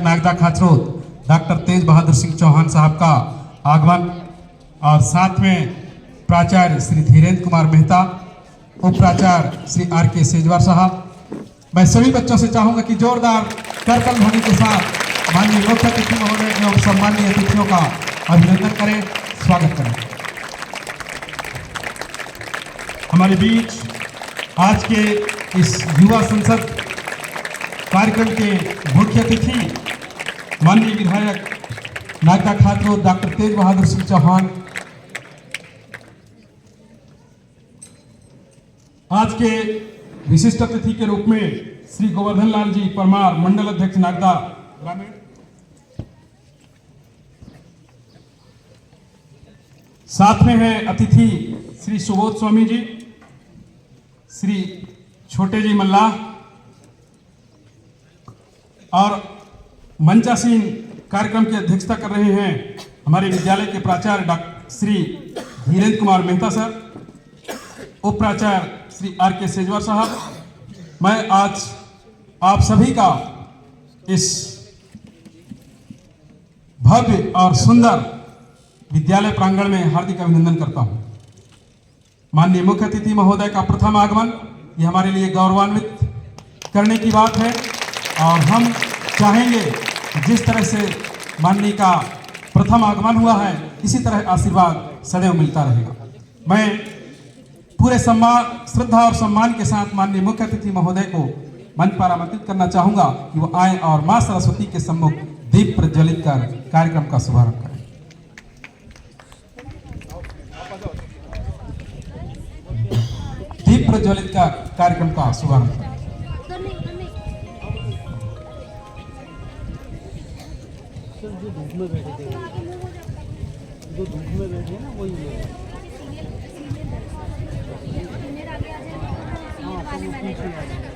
Nagda Khachrod doctor तेज बहादुर सिंह चौहान साहब का आगमन और साथ में प्राचार्य श्री धीरेन्द्र कुमार मेहता, उप प्राचार्य श्री आर के सेजवार साहब। मैं सभी बच्चों से चाहूंगा कि जोरदार करकल ध्वनि के साथ माननीय मुख्य अतिथि महोदय एवं सम्मानीय अतिथियों का अभिनंदन करें, स्वागत करें। हमारे बीच आज के इस युवा संसद कार्यक्रम के मुख्य अतिथि माननीय विधायक नागदा खाचरोद डॉक्टर तेज बहादुर सिंह चौहान, आज के विशिष्ट अतिथि के रूप में श्री गोवर्धन लाल जी परमार, मंडल अध्यक्ष नागदा ग्रामीण, साथ में है अतिथि श्री सुबोध स्वामी जी, श्री छोटे जी मल्लाह और मंचासीन कार्यक्रम की अध्यक्षता कर रहे हैं हमारे विद्यालय के प्राचार्य डॉक्टर श्री धीरेन्द्र कुमार मेहता सर, उप प्राचार्य श्री आर के सेजवार साहब। मैं आज आप सभी का इस भव्य और सुंदर विद्यालय प्रांगण में हार्दिक अभिनंदन करता हूं। माननीय मुख्य अतिथि महोदय का प्रथम आगमन ये हमारे लिए गौरवान्वित करने की बात है और हम चाहेंगे जिस तरह से माननीय का प्रथम आगमन हुआ है इसी तरह आशीर्वाद सदैव मिलता रहेगा। मैं पूरे सम्मान, श्रद्धा और सम्मान के साथ माननीय मुख्य अतिथि महोदय को मंच पर आमंत्रित करना चाहूंगा कि वो आए और मां सरस्वती के सम्मुख दीप प्रज्वलित कर कार्यक्रम का शुभारंभ करें। दीप प्रज्वलित का कार्यक्रम का शुभारंभ करें। जो धूप में बैठे थे, जो धूप में बैठे ना वही है। हाँ तो वो पीछे आ जाए।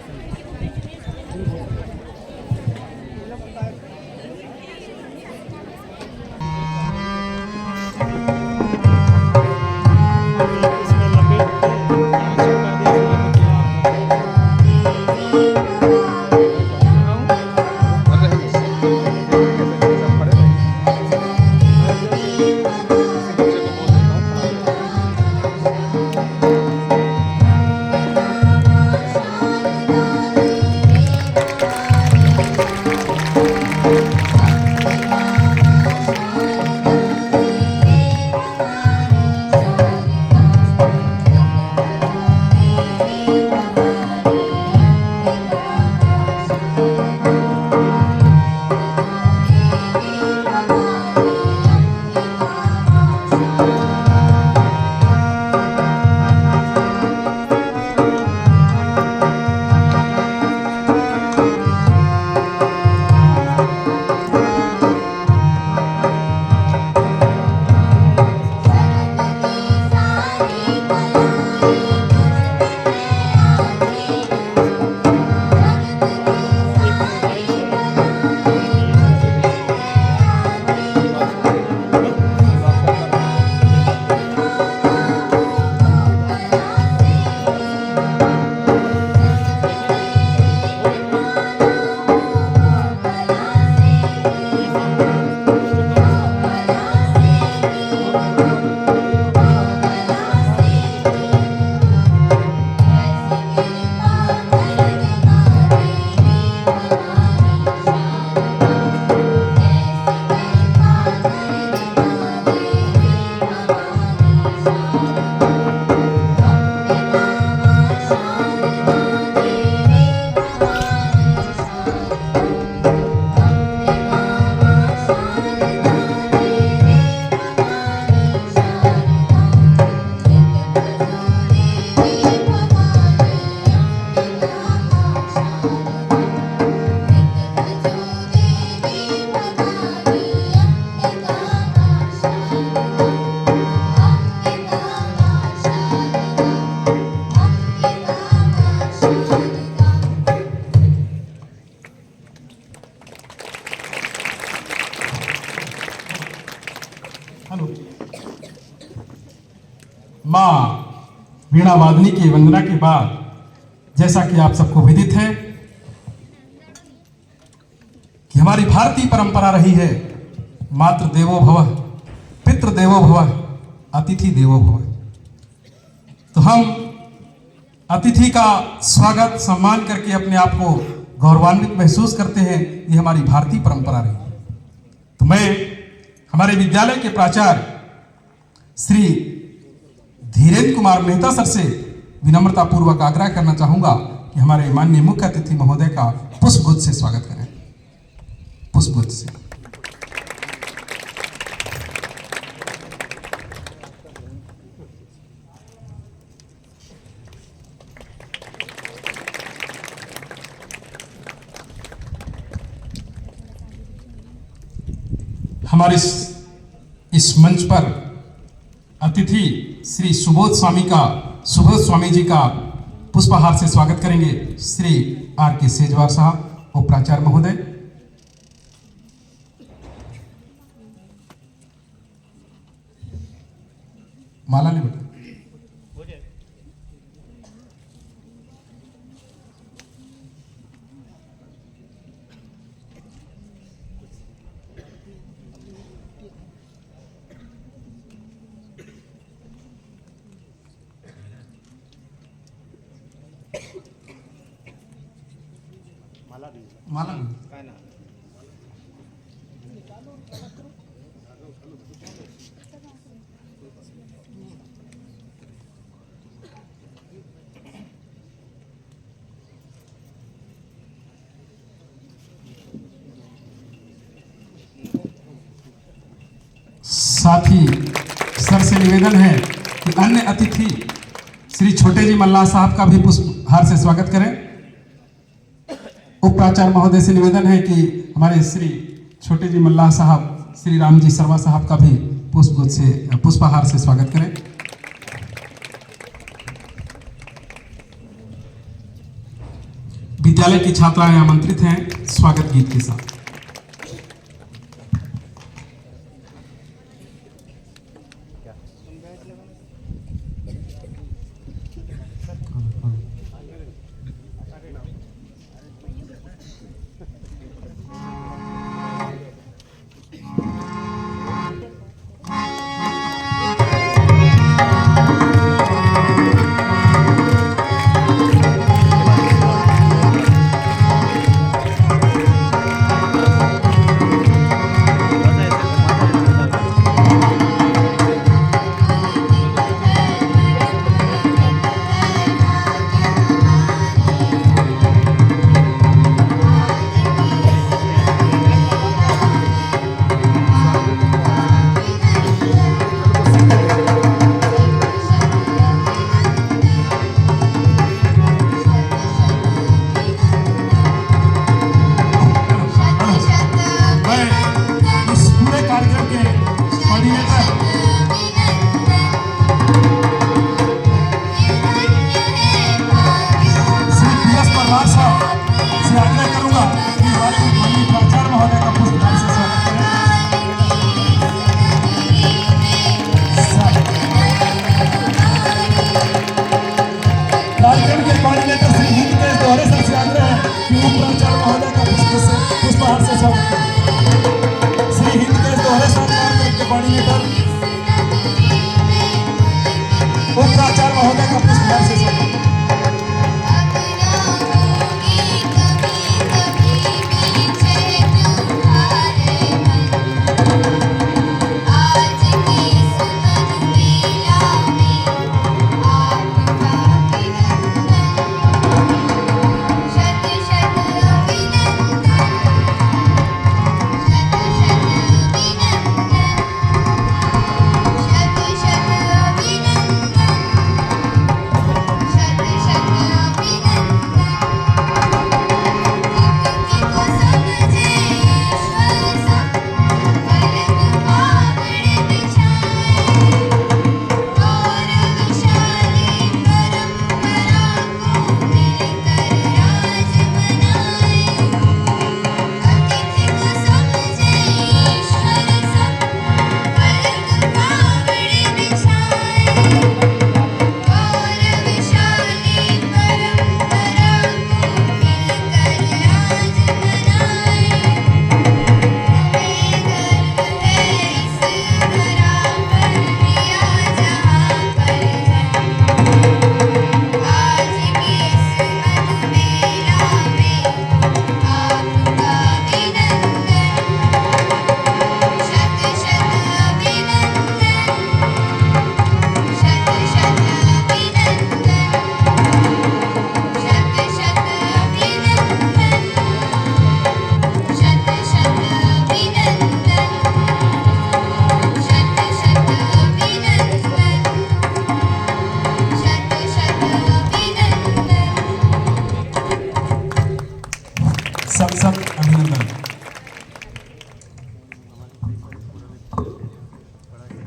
मां वीणा वादनी की वंदना के बाद जैसा कि आप सबको विदित है कि हमारी भारतीय परंपरा रही है, मातृ देवो भव, पितृ देवो भव, अतिथि देवो भव। तो हम अतिथि का स्वागत सम्मान करके अपने आप को गौरवान्वित महसूस करते हैं। ये हमारी भारतीय परंपरा रही। तो मैं हमारे विद्यालय के प्राचार्य श्री धीरेन्द्र कुमार मेहता सर से विनम्रता पूर्वक आग्रह करना चाहूंगा कि हमारे माननीय मुख्य अतिथि महोदय का पुष्पगुच्छ से स्वागत करें। पुष्पगुच्छ से। हमारे इस मंच पर अतिथि श्री सुबोध स्वामी जी का पुष्पहार से स्वागत करेंगे श्री आर के सेजवार साहब और प्राचार्य महोदय। माला ले बेटा। माला काय ना साथ ही सर से निवेदन है कि अन्य अतिथि श्री छोटे जी मल्लाह साहब का भी पुष्पहार से स्वागत करें। उप प्राचार्य महोदय से निवेदन है कि हमारे श्री छोटे जी मल्लाह साहब श्री राम जी शर्मा साहब का भी पुष्पहार से स्वागत करें। विद्यालय की छात्राएं आमंत्रित हैं स्वागत गीत के साथ।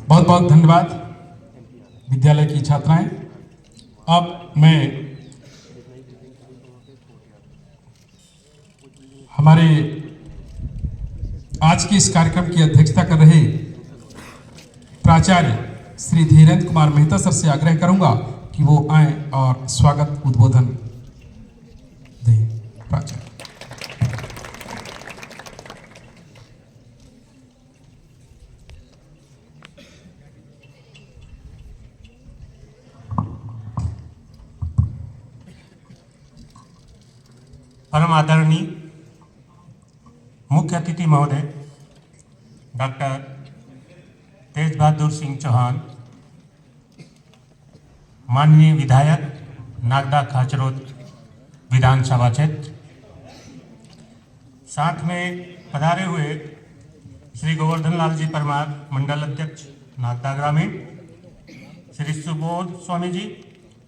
बहुत बहुत धन्यवाद विद्यालय की छात्राएं। अब मैं हमारे आज के इस कार्यक्रम की अध्यक्षता कर रहे प्राचार्य श्री धीरेन्द्र कुमार मेहता सर से आग्रह करूंगा कि वो आए और स्वागत उद्बोधन दें। प्राचार्य। परम आदरणीय मुख्य अतिथि महोदय डॉक्टर तेज बहादुर सिंह चौहान, माननीय विधायक नागदा खाचरोद विधानसभा क्षेत्र, साथ में पधारे हुए श्री गोवर्धन लाल जी परमार मंडल अध्यक्ष नागदा ग्रामीण, श्री सुबोध स्वामी जी,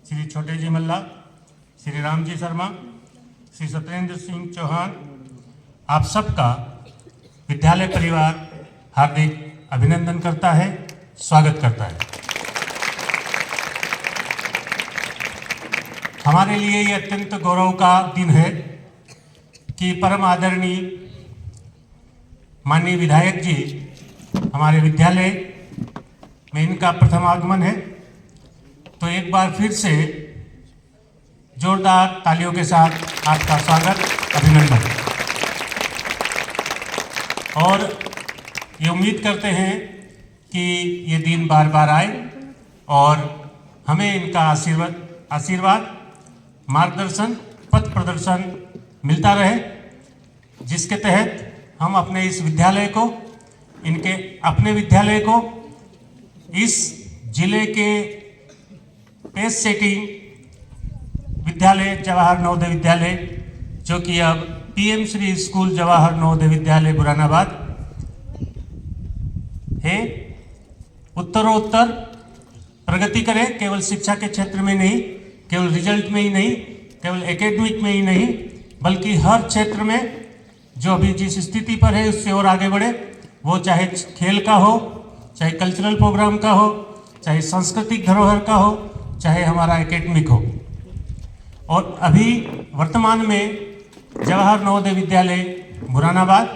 श्री छोटे जी मल्ला, श्री राम जी शर्मा, श्री सत्येंद्र सिंह चौहान, आप सबका विद्यालय परिवार हार्दिक अभिनंदन करता है, स्वागत करता है। हमारे लिए ये अत्यंत गौरव का दिन है कि परम आदरणीय माननीय विधायक जी हमारे विद्यालय में इनका प्रथम आगमन है। तो एक बार फिर से जोरदार तालियों के साथ आपका स्वागत, अभिनंदन। और ये उम्मीद करते हैं कि ये दिन बार बार आए और हमें इनका आशीर्वाद, मार्गदर्शन, पथ प्रदर्शन मिलता रहे, जिसके तहत हम अपने इस विद्यालय को, इनके अपने विद्यालय को इस जिले के पेस सेटिंग विद्यालय जवाहर नवोदय विद्यालय, जो कि अब पीएम श्री स्कूल जवाहर नवोदय विद्यालय बुरानाबाद है, उत्तरोत्तर प्रगति करे, केवल शिक्षा के क्षेत्र में नहीं, केवल रिजल्ट में ही नहीं, केवल एकेडमिक में ही नहीं, बल्कि हर क्षेत्र में जो अभी जिस स्थिति पर है उससे और आगे बढ़े। वो चाहे खेल का हो, चाहे कल्चरल प्रोग्राम का हो, चाहे सांस्कृतिक धरोहर का हो, चाहे हमारा एकेडमिक हो। और अभी वर्तमान में जवाहर नवोदय विद्यालय बुरानाबाद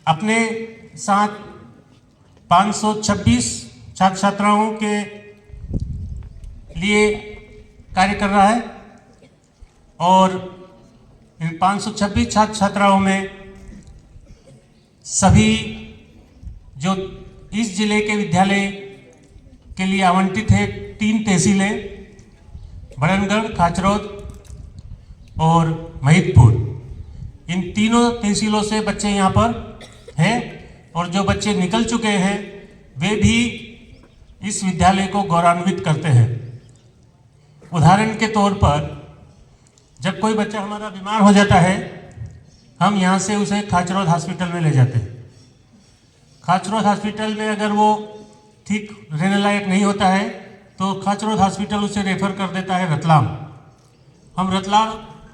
अपने साथ 526 छात्र छात्राओं के लिए कार्य कर रहा है और इन 526 छात्र छात्राओं में सभी जो इस जिले के विद्यालय के लिए आवंटित है 3 तहसीलें, बड़नगढ़, खाचरोद और महिदपुर, इन तीनों तहसीलों से बच्चे यहाँ पर हैं और जो बच्चे निकल चुके हैं वे भी इस विद्यालय को गौरवान्वित करते हैं। उदाहरण के तौर पर जब कोई बच्चा हमारा बीमार हो जाता है, हम यहाँ से उसे खाचरोद हॉस्पिटल में ले जाते हैं। खाचरोद हॉस्पिटल में अगर वो ठीक रहने लायक नहीं होता है तो खाचरोद हॉस्पिटल उसे रेफर कर देता है रतलाम। हम रतलाम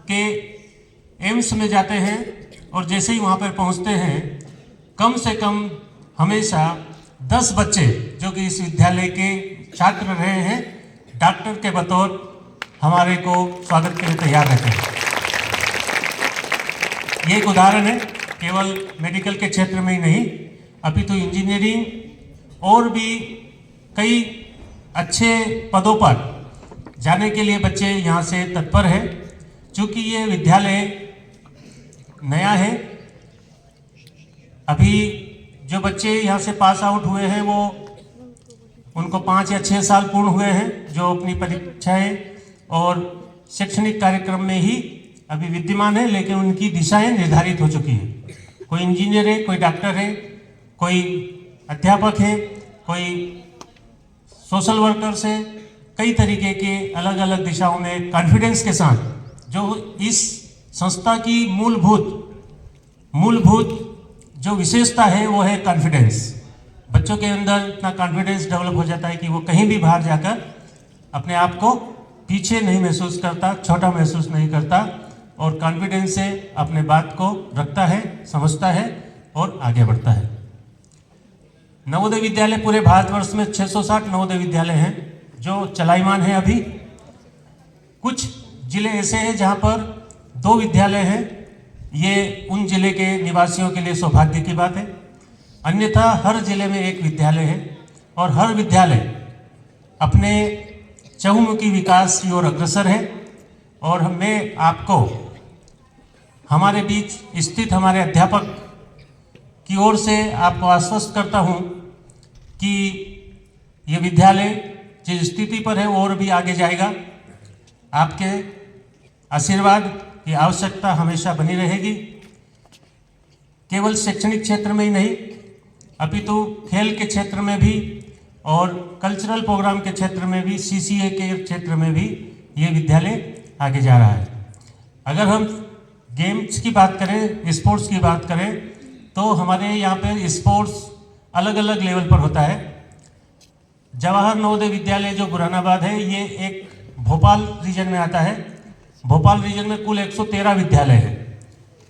के एम्स में जाते हैं और जैसे ही वहाँ पर पहुँचते हैं, कम से कम हमेशा 10 बच्चे जो कि इस विद्यालय के छात्र रहे हैं, डॉक्टर के बतौर हमारे को स्वागत के लिए तैयार रहते हैं। ये एक उदाहरण है, केवल मेडिकल के क्षेत्र में ही नहीं, अभी तो इंजीनियरिंग और भी कई अच्छे पदों पर जाने के लिए बच्चे यहाँ से तत्पर हैं। चूँकि ये विद्यालय नया है, अभी जो बच्चे यहाँ से पास आउट हुए हैं वो उनको 5 या 6 साल पूर्ण हुए हैं, जो अपनी परीक्षाएं और शैक्षणिक कार्यक्रम में ही अभी विद्यमान है, लेकिन उनकी दिशाएं निर्धारित हो चुकी हैं। कोई इंजीनियर है, कोई डॉक्टर है, कोई अध्यापक है, कोई सोशल वर्कर्स है, कई तरीके के अलग अलग दिशाओं में कॉन्फिडेंस के साथ, जो इस संस्था की मूलभूत जो विशेषता है वो है कॉन्फिडेंस। बच्चों के अंदर इतना कॉन्फिडेंस डेवलप हो जाता है कि वो कहीं भी बाहर जाकर अपने आप को पीछे नहीं महसूस करता, छोटा महसूस नहीं करता और कॉन्फिडेंस से अपने बात को रखता है, समझता है और आगे बढ़ता है। नवोदय विद्यालय पूरे भारतवर्ष में 660 नवोदय विद्यालय हैं जो चलायमान हैं अभी। कुछ जिले ऐसे हैं जहां पर 2 विद्यालय हैं, ये उन जिले के निवासियों के लिए सौभाग्य की बात है। अन्यथा हर जिले में एक विद्यालय है और हर विद्यालय अपने चहुमुखी विकास की ओर अग्रसर है। और मैं आपको हमारे बीच स्थित हमारे अध्यापक की ओर से आपको आश्वस्त करता हूं कि ये विद्यालय जिस स्थिति पर है और भी आगे जाएगा। आपके आशीर्वाद की आवश्यकता हमेशा बनी रहेगी, केवल शैक्षणिक क्षेत्र में ही नहीं अपितु खेल के क्षेत्र में भी और कल्चरल प्रोग्राम के क्षेत्र में भी, CCA के क्षेत्र में भी ये विद्यालय आगे जा रहा है। अगर हम गेम्स की बात करें, स्पोर्ट्स की बात करें, तो हमारे यहाँ पे स्पोर्ट्स अलग अलग लेवल पर होता है। जवाहर नवोदय विद्यालय जो बुरानाबाद है, ये एक भोपाल रीजन में आता है। भोपाल रीजन में कुल 113 विद्यालय हैं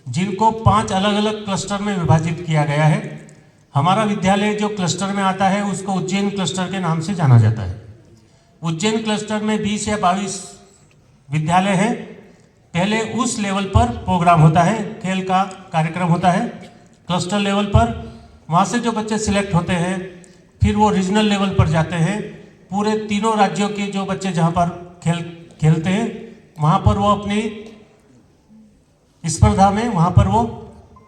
जिनको 5 अलग अलग क्लस्टर में विभाजित किया गया है। हमारा विद्यालय जो क्लस्टर में आता है उसको उज्जैन क्लस्टर के नाम से जाना जाता है। उज्जैन क्लस्टर में 20 या 22 विद्यालय हैं। पहले उस लेवल पर प्रोग्राम होता है, खेल का कार्यक्रम होता है क्लस्टर लेवल पर। वहाँ से जो बच्चे सिलेक्ट होते हैं फिर वो रीजनल लेवल पर जाते हैं। पूरे तीनों राज्यों के जो बच्चे जहाँ पर खेलते हैं वहाँ पर वो अपनी स्पर्धा में वहाँ पर वो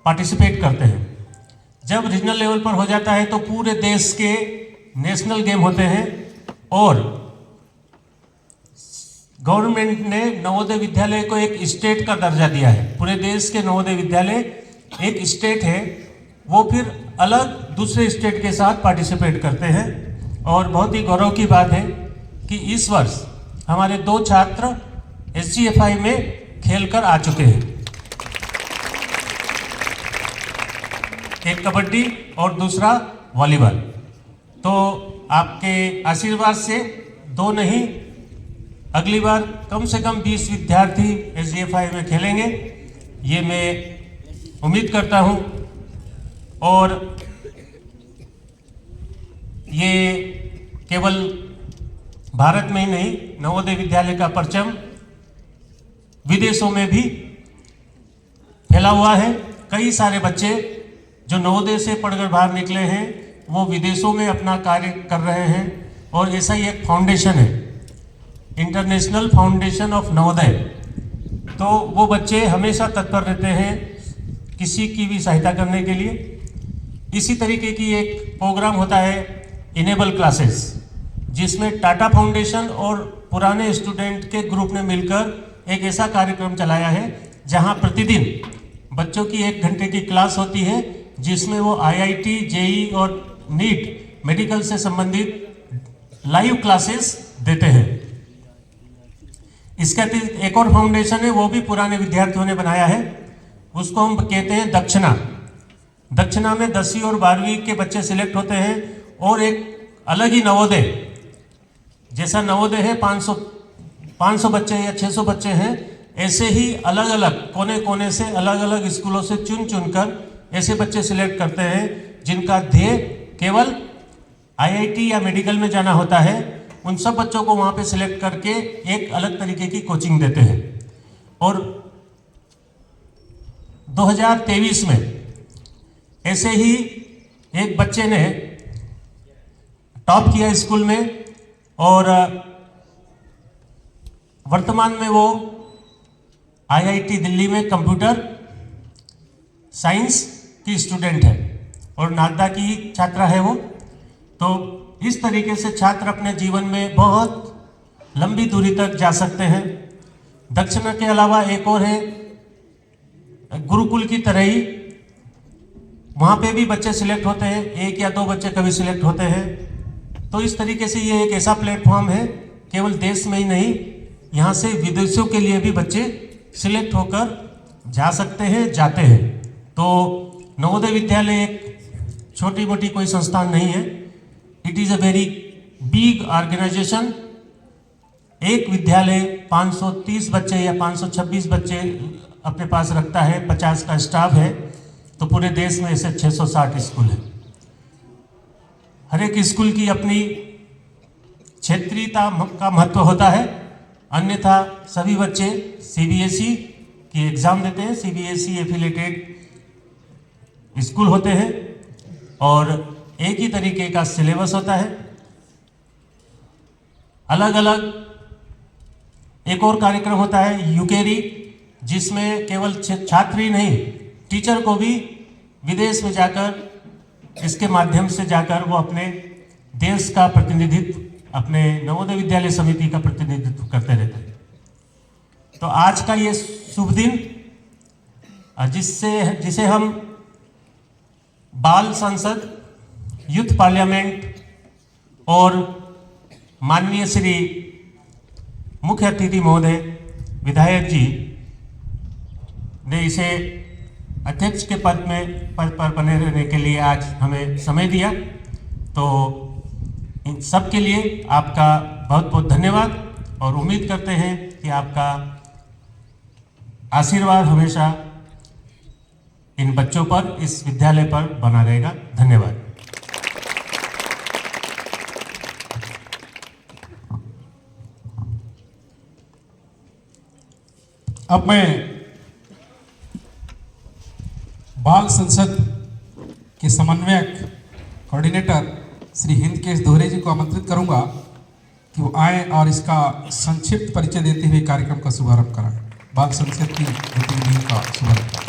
पार्टिसिपेट करते हैं। जब रीजनल लेवल पर हो जाता है तो पूरे देश के नेशनल गेम होते हैं और गवर्नमेंट ने नवोदय विद्यालय को एक स्टेट का दर्जा दिया है। पूरे देश के नवोदय विद्यालय एक स्टेट है, वो फिर अलग दूसरे स्टेट के साथ पार्टिसिपेट करते हैं। और बहुत ही गौरव की बात है कि इस वर्ष हमारे 2 छात्र SGFI में खेलकर आ चुके हैं, एक कबड्डी और दूसरा वॉलीबॉल। तो आपके आशीर्वाद से 2 नहीं, अगली बार कम से कम 20 विद्यार्थी SGFI में खेलेंगे, ये मैं उम्मीद करता हूँ। और ये केवल भारत में ही नहीं, नवोदय विद्यालय का परचम विदेशों में भी फैला हुआ है। कई सारे बच्चे जो नवोदय से पढ़कर बाहर निकले हैं वो विदेशों में अपना कार्य कर रहे हैं। और ऐसा ही एक फाउंडेशन है, इंटरनेशनल फाउंडेशन ऑफ नवोदय। तो वो बच्चे हमेशा तत्पर रहते हैं किसी की भी सहायता करने के लिए। इसी तरीके की एक प्रोग्राम होता है इनेबल क्लासेस, जिसमें टाटा फाउंडेशन और पुराने स्टूडेंट के ग्रुप ने मिलकर एक ऐसा कार्यक्रम चलाया है जहां प्रतिदिन बच्चों की 1 घंटे की क्लास होती है, जिसमें वो IIT, JEE और नीट मेडिकल से संबंधित लाइव क्लासेस देते हैं। इसके अतिरिक्त एक और फाउंडेशन है, वो भी पुराने विद्यार्थियों ने बनाया है, उसको हम कहते हैं दक्षिणा। दक्षिणा में 10वीं और 12वीं के बच्चे सिलेक्ट होते हैं और एक अलग ही नवोदय, जैसा नवोदय है 500 बच्चे या 600 बच्चे हैं, ऐसे ही अलग अलग कोने कोने से अलग अलग स्कूलों से चुन कर ऐसे बच्चे सिलेक्ट करते हैं जिनका ध्येय केवल IIT या मेडिकल में जाना होता है। उन सब बच्चों को वहाँ पे सिलेक्ट करके एक अलग तरीके की कोचिंग देते हैं। और 2023 में ऐसे ही एक बच्चे ने टॉप किया स्कूल में और वर्तमान में वो IIT दिल्ली में कंप्यूटर साइंस की स्टूडेंट है और नालंदा की छात्रा है वो। तो इस तरीके से छात्र अपने जीवन में बहुत लंबी दूरी तक जा सकते हैं। दक्षिणा के अलावा एक और है गुरुकुल की तरह ही, वहाँ पे भी बच्चे सिलेक्ट होते हैं, 1 या 2 बच्चे कभी सिलेक्ट होते हैं। तो इस तरीके से ये एक ऐसा प्लेटफॉर्म है, केवल देश में ही नहीं, यहाँ से विदेशों के लिए भी बच्चे सिलेक्ट होकर जा सकते हैं, जाते हैं। तो नवोदय विद्यालय एक छोटी मोटी कोई संस्थान नहीं है, it is a very big organisation. एक विद्यालय 530 बच्चे या 526 बच्चे अपने पास रखता है, 50 का स्टाफ है, तो पूरे देश में ऐसे 660 स्कूल हैं। हर एक स्कूल की अपनी क्षेत्रीयता का महत्व होता है, अन्यथा सभी बच्चे सीबीएसई की एग्ज़ाम देते हैं। सीबीएसई एफिलेटेड स्कूल होते हैं और एक ही तरीके का सिलेबस होता है। अलग अलग एक और कार्यक्रम होता है यूकेरी, जिसमें केवल छात्र ही नहीं, टीचर को भी विदेश में जाकर इसके माध्यम से जाकर वो अपने देश का प्रतिनिधित्व, अपने नवोदय विद्यालय समिति का प्रतिनिधित्व करते रहते हैं। तो आज का ये शुभ दिन जिसे हम बाल संसद, यूथ पार्लियामेंट और माननीय श्री मुख्य अतिथि महोदय विधायक जी ने इसे अध्यक्ष के पद पर बने रहने के लिए आज हमें समय दिया, तो इन सब के लिए आपका बहुत बहुत धन्यवाद और उम्मीद करते हैं कि आपका आशीर्वाद हमेशा इन बच्चों पर, इस विद्यालय पर बना रहेगा। धन्यवाद। अब मैं बाल संसद के समन्वयक कोऑर्डिनेटर श्री हिंदकेश दोहरे जी को आमंत्रित करूंगा कि वो आए और इसका संक्षिप्त परिचय देते हुए कार्यक्रम का शुभारंभ कराएं। बाल संसद की गतिविधियों का शुभारंभ।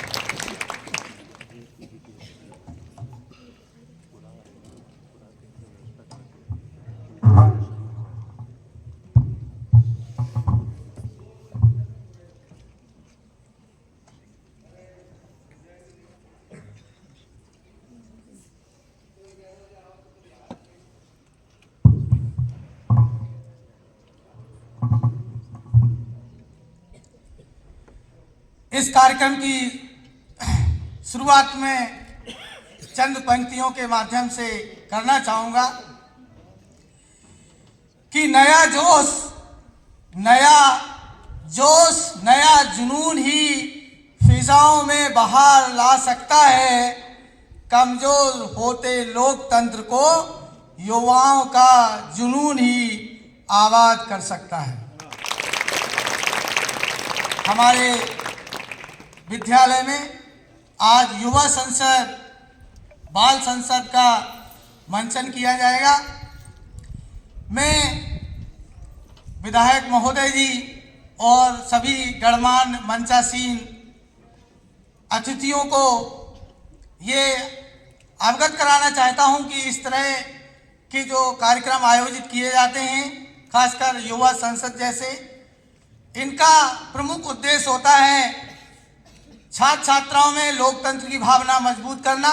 इस कार्यक्रम की शुरुआत में चंद पंक्तियों के माध्यम से करना चाहूँगा कि नया जोश, नया जुनून ही फिजाओं में बहार ला सकता है। कमजोर होते लोकतंत्र को युवाओं का जुनून ही आबाद कर सकता है। हमारे विद्यालय में आज युवा संसद, बाल संसद का मंचन किया जाएगा। मैं विधायक महोदय जी और सभी गणमान्य मंचासीन अतिथियों को ये अवगत कराना चाहता हूं कि इस तरह के जो कार्यक्रम आयोजित किए जाते हैं, खासकर युवा संसद जैसे, इनका प्रमुख उद्देश्य होता है छात्र छात्राओं में लोकतंत्र की भावना मजबूत करना,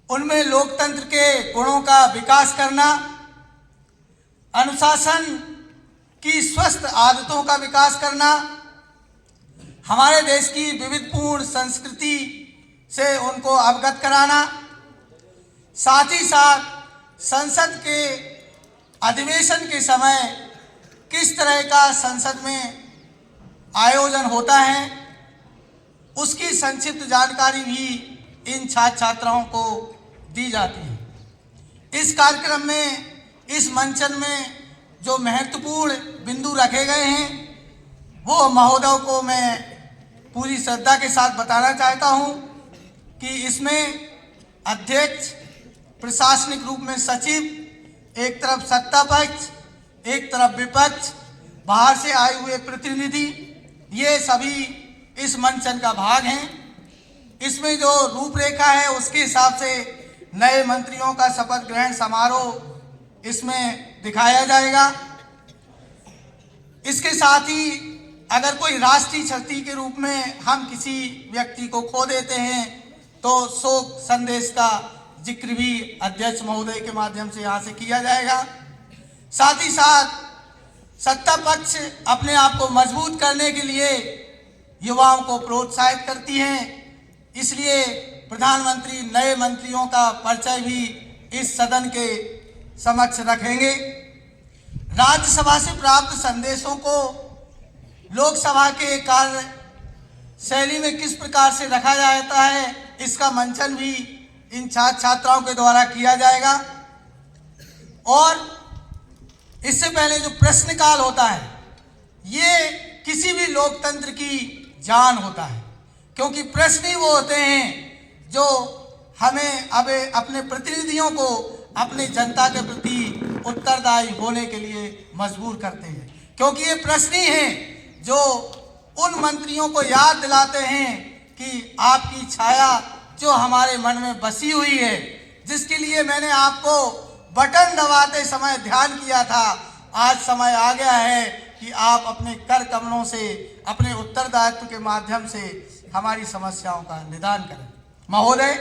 उनमें लोकतंत्र के गुणों का विकास करना, अनुशासन की स्वस्थ आदतों का विकास करना, हमारे देश की विविधपूर्ण संस्कृति से उनको अवगत कराना, साथ ही साथ संसद के अधिवेशन के समय किस तरह का संसद में आयोजन होता है उसकी संक्षिप्त जानकारी भी इन छात्र छात्राओं को दी जाती है। इस कार्यक्रम में, इस मंचन में जो महत्वपूर्ण बिंदु रखे गए हैं वो महोदय को मैं पूरी श्रद्धा के साथ बताना चाहता हूं कि इसमें अध्यक्ष, प्रशासनिक रूप में सचिव, एक तरफ सत्ता पक्ष, एक तरफ विपक्ष, बाहर से आए हुए प्रतिनिधि, ये सभी इस मंचन का भाग हैं। इसमें जो रूपरेखा है उसके हिसाब से नए मंत्रियों का शपथ ग्रहण समारोह इसमें दिखाया जाएगा। इसके साथ ही अगर कोई राष्ट्रीय क्षति के रूप में हम किसी व्यक्ति को खो देते हैं तो शोक संदेश का जिक्र भी अध्यक्ष महोदय के माध्यम से यहाँ से किया जाएगा। साथ ही साथ सत्ता पक्ष अपने आप को मजबूत करने के लिए युवाओं को प्रोत्साहित करती हैं, इसलिए प्रधानमंत्री नए मंत्रियों का परिचय भी इस सदन के समक्ष रखेंगे। राज्यसभा से प्राप्त संदेशों को लोकसभा के कार्य शैली में किस प्रकार से रखा जाता है इसका मंचन भी इन छात्र छात्राओं के द्वारा किया जाएगा। और इससे पहले जो प्रश्न काल होता है, ये किसी भी लोकतंत्र की जान होता है, क्योंकि प्रश्न ही वो होते हैं जो हमें अब अपने प्रतिनिधियों को अपनी जनता के प्रति उत्तरदायी होने के लिए मजबूर करते हैं, क्योंकि ये प्रश्न ही हैं जो उन मंत्रियों को याद दिलाते हैं कि आपकी छाया जो हमारे मन में बसी हुई है, जिसके लिए मैंने आपको बटन दबाते समय ध्यान किया था, आज समय आ गया है कि आप अपने कर कमलों से, अपने उत्तरदायित्व के माध्यम से हमारी समस्याओं का निदान करें। महोदय,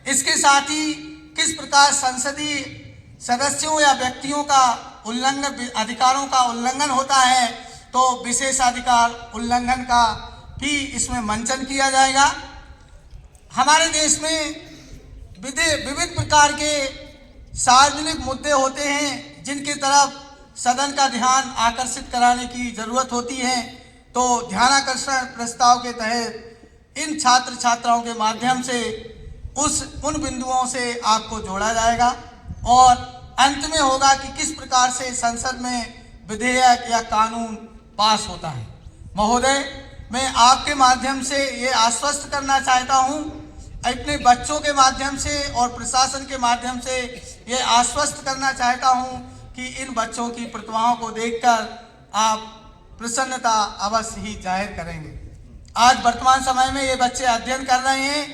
इसके साथ ही किस प्रकार संसदीय सदस्यों या व्यक्तियों का उल्लंघन, अधिकारों का उल्लंघन होता है, तो विशेषाधिकार उल्लंघन का भी इसमें मंचन किया जाएगा। हमारे देश में विविध प्रकार के सार्वजनिक मुद्दे होते हैं जिनकी तरफ सदन का ध्यान आकर्षित कराने की जरूरत होती है, तो ध्यानाकर्षण प्रस्ताव के तहत इन छात्र छात्राओं के माध्यम से उन बिंदुओं से आपको जोड़ा जाएगा और अंत में होगा कि किस प्रकार से संसद में विधेयक या कानून पास होता है। महोदय, मैं आपके माध्यम से ये आश्वस्त करना चाहता हूँ, अपने बच्चों के माध्यम से और प्रशासन के माध्यम से ये आश्वस्त करना चाहता हूँ कि इन बच्चों की प्रतिभाओं को देखकर आप प्रसन्नता अवश्य ही जाहिर करेंगे। आज वर्तमान समय में ये बच्चे अध्ययन कर रहे हैं,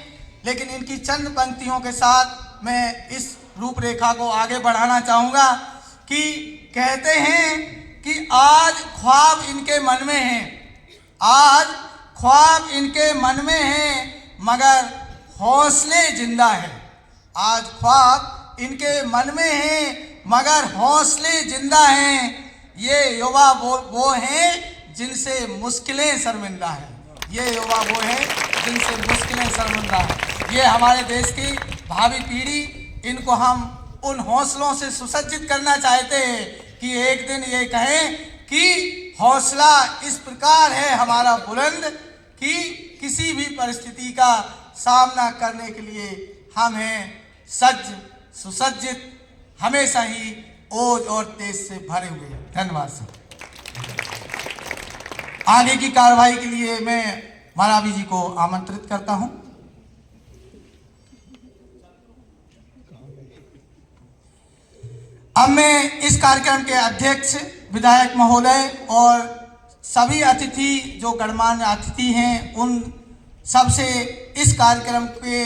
लेकिन इनकी चंद पंक्तियों के साथ मैं इस रूपरेखा को आगे बढ़ाना चाहूँगा कि कहते हैं कि आज ख्वाब इनके मन में हैं, आज ख्वाब इनके मन में हैं, मगर हौसले जिंदा है। आज ख्वाब इनके मन में हैं, मगर हौसले जिंदा हैं। ये युवा वो हैं जिनसे मुश्किलें शर्मिंदा हैं। ये युवा वो हैं जिनसे मुश्किलें शर्मिंदा हैं। ये हमारे देश की भावी पीढ़ी, इनको हम उन हौसलों से सुसज्जित करना चाहते हैं कि एक दिन ये कहें कि हौसला इस प्रकार है हमारा बुलंद कि किसी भी परिस्थिति का सामना करने के लिए हम हैं सज्ज सुसज्जित, हमेशा ही ओज और तेज से भरे हुए। धन्यवाद सर। आगे की कार्रवाई के लिए मैं मारावी जी को आमंत्रित करता हूं। अब मैं इस कार्यक्रम के अध्यक्ष विधायक महोदय और सभी अतिथि जो गणमान्य अतिथि हैं, उन सबसे इस कार्यक्रम के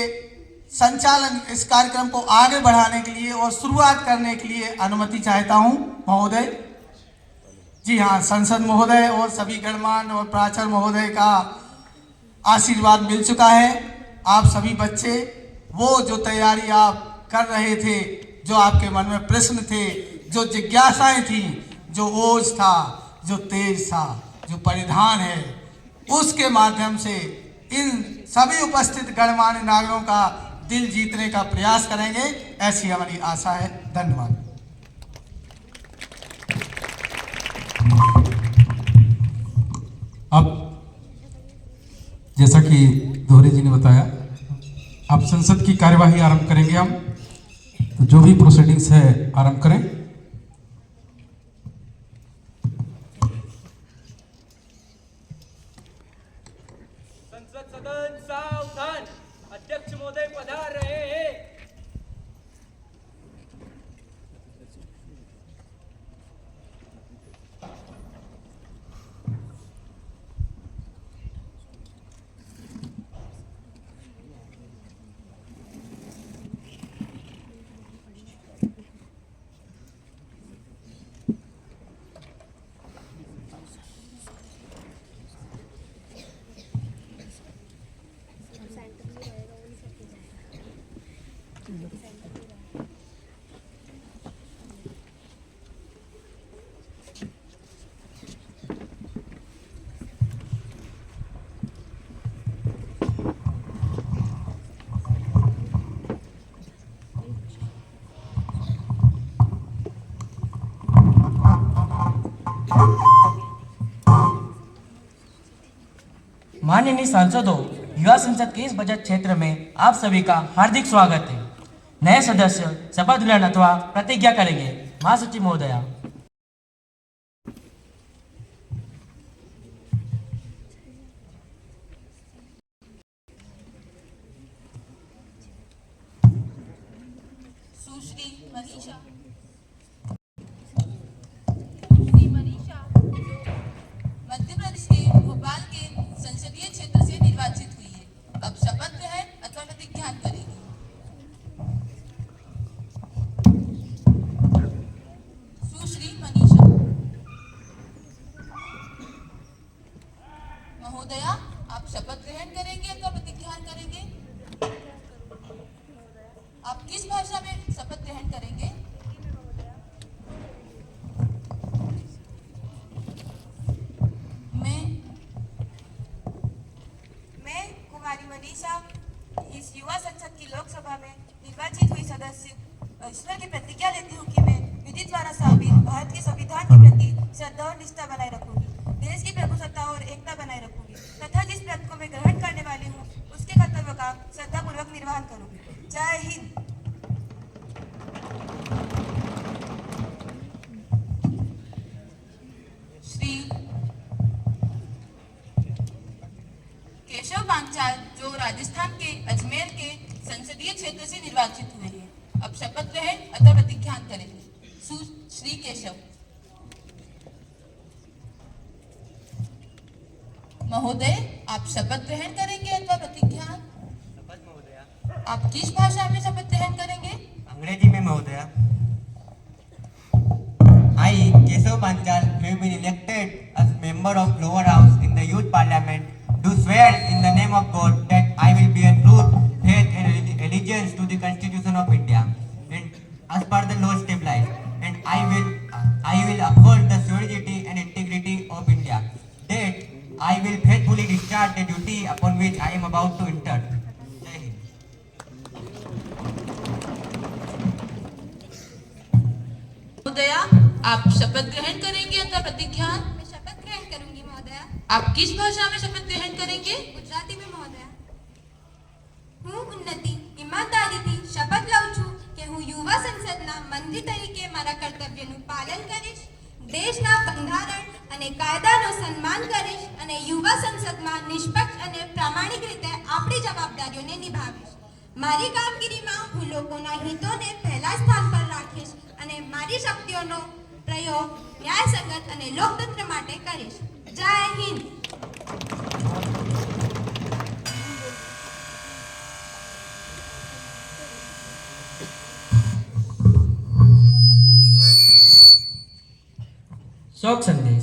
संचालन, इस कार्यक्रम को आगे बढ़ाने के लिए और शुरुआत करने के लिए अनुमति चाहता हूं महोदय। जी हाँ, संसद महोदय और सभी गणमान्य और प्राचार्य महोदय का आशीर्वाद मिल चुका है। आप सभी बच्चे वो जो तैयारी आप कर रहे थे, जो आपके मन में प्रश्न थे, जो जिज्ञासाएं थी, जो ओज था, जो तेज था, जो परिधान है, उसके माध्यम से इन सभी उपस्थित गणमान्य नागरिकों का दिल जीतने का प्रयास करेंगे, ऐसी हमारी आशा है। धन्यवाद। अब जैसा कि दोहरे जी ने बताया, अब संसद की कार्यवाही आरंभ करेंगे हम, तो जो भी प्रोसीडिंग्स है आरंभ करें। संसद सदन सावधान, अध्यक्ष महोदय पधार रहे हैं। माननीय सांसदों, युवा संसद के इस बजट क्षेत्र में आप सभी का हार्दिक स्वागत है। नए सदस्य शपथ ग्रहण अथवा प्रतिज्ञा करेंगे। महासचिव महोदया। सुश्री मनीषा मध्य प्रदेश के भोपाल के संसदीय क्षेत्र से निर्वाचित हुई है। अब शपथ ग्रहण अथवा प्रतिज्ञा करेगी। सुश्री मनीषा। महोदया, आप शपथ ग्रहण करेंगे अथवा प्रतिज्ञा करेंगे? आप किस भाषा में शपथ ग्रहण करेंगे? मैं कुमारी मनीषा इस युवा संसद की लोकसभा में निर्वाचित हुई सदस्य ईश्वर की प्रतिज्ञा लेती हूँ कि मैं विधि द्वारा स्थापित भारत के संविधान के प्रति श्रद्धा और निष्ठा बनाए रखूंगी, देश की प्रभुसत्ता और एकता बनाए रखूंगी तथा जिस व्रत को मैं ग्रहण करने वाली हूँ उसके कर्तव्य का श्रद्धापूर्वक निर्वहन करूंगी। जय हिंद। श्री केशव पांचाल जो राजस्थान के अजमेर के संसदीय क्षेत्र से निर्वाचित हुए हैं, अब शपथ ग्रहण अथवा प्रतिज्ञा करेंगे। श्री केशव। महोदय, आप शपथ ग्रहण करेंगे अथवा प्रतिज्ञा? शपथ महोदया। आप किस भाषा में शपथ ग्रहण करेंगे? अंग्रेजी में महोदया। I, Kesav Panchal, have been elected as member of lower house in the youth parliament, do swear in the name of God that I will bear true faith and allegiance to the Constitution of India and as per the law stabilized, and I will uphold the sovereignty and integrity of India, that I will faithfully discharge the duty upon which I am about to enter. Jai Hind. महोदया, आप शपथ ग्रहण करेंगे अथवा प्रतिज्ञा? मैं शपथ ग्रहण करूंगी महोदया। आप किस भाषा में शपथ ग्रहण करेंगे? गुजराती में महोदया। હું ઉન્નતિ ઈમાનદારીથી શપથ લઉં છું કે હું યુવા સંસદના મંત્રી તરીકે મારા કર્તવ્યનું પાલન કરીશ, દેશના બંધારણ અને કાયદાનો સન્માન કરીશ અને યુવા સંસદમાં નિષ્પક્ષ અને પ્રામાણિક રીતે આપણી જવાબદારીઓને નિભાવીશ। મારી કામગીરીમાં હું લોકોના હિતોને પહેલા સ્થાન પર રાખીશ અને મારી શક્તિઓનો પ્રયોગ ન્યાયસંગત અને લોકતંત્ર માટે કરીશ। જય હિન્દ। शोक संदेश।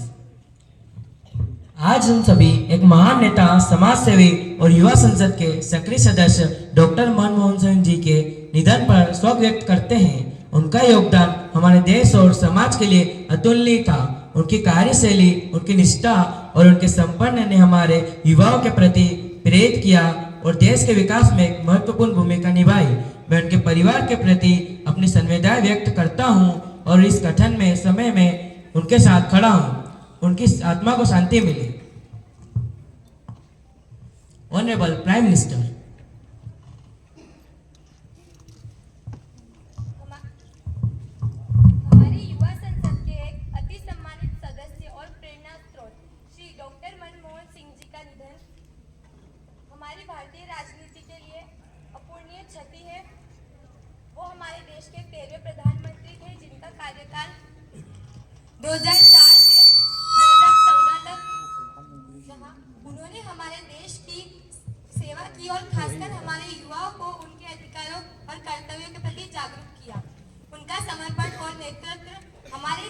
आज हम सभी एक महान नेता, समाज सेवी और युवा संसद के सक्रिय सदस्य डॉक्टर मनमोहन सिंह जी के निधन पर शोक व्यक्त करते हैं। उनका योगदान हमारे देश और समाज के लिए अतुलनीय था। उनकी कार्यशैली, उनकी निष्ठा और उनके संपन्न ने हमारे युवाओं के प्रति प्रेरित किया और देश के विकास में एक महत्वपूर्ण भूमिका निभाई। मैं उनके परिवार के प्रति अपनी संवेदनाएं व्यक्त करता हूं और इस कठिन में समय में उनके साथ खड़ा हूं। उनकी आत्मा को शांति मिले। Honourable prime minister. हमारे युवा संसद के एक अति सम्मानित सदस्य और प्रेरणा स्रोत श्री डॉक्टर मनमोहन सिंह जी का निधन हमारी भारतीय राजनीति के लिए अपूरणीय क्षति है। वो हमारे देश के 13वें प्रधानमंत्री थे जिनका कार्यकाल 2004 से 2014 तक, जहां उन्होंने हमारे देश की सेवा की और खासकर हमारे युवाओं को उनके अधिकारों और कर्तव्यों के प्रति जागरूक किया। उनका समर्पण और नेतृत्व हमारे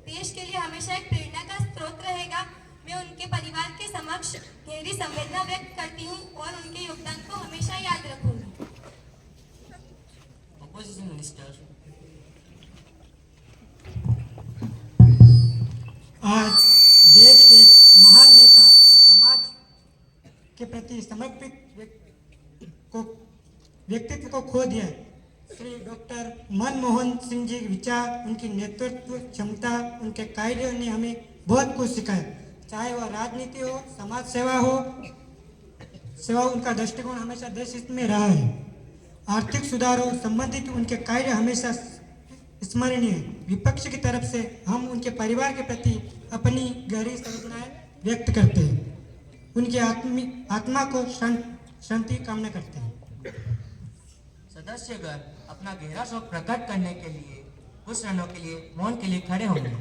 देश के लिए हमेशा एक प्रेरणा का स्रोत रहेगा। मैं उनके परिवार के समक्ष गहरी संवेदना व्यक्त करती हूँ और उनके योगदान को हमेशा याद रखूंगी। Opposition minister. आज देश के एक महान नेता और समाज के प्रति समर्पित व्यक्तित्व को खो दिया। श्री डॉक्टर मनमोहन सिंह जी विचार, उनकी नेतृत्व क्षमता, उनके कार्यों ने हमें बहुत कुछ सिखाया। चाहे वह राजनीति हो, समाज सेवा हो, उनका दृष्टिकोण हमेशा देश हित में रहा है। आर्थिक सुधारों संबंधित उनके कार्य हमेशा स्मरणीय है। विपक्ष की तरफ से हम उनके परिवार के प्रति अपनी गहरी संवेदनाएं व्यक्त करते हैं। उनकी आत्मा को शांति कामना करते हैं। सदस्यगण अपना गहरा शोक प्रकट करने के लिए कुछ क्षणों के लिए मौन के लिए खड़े होंगे।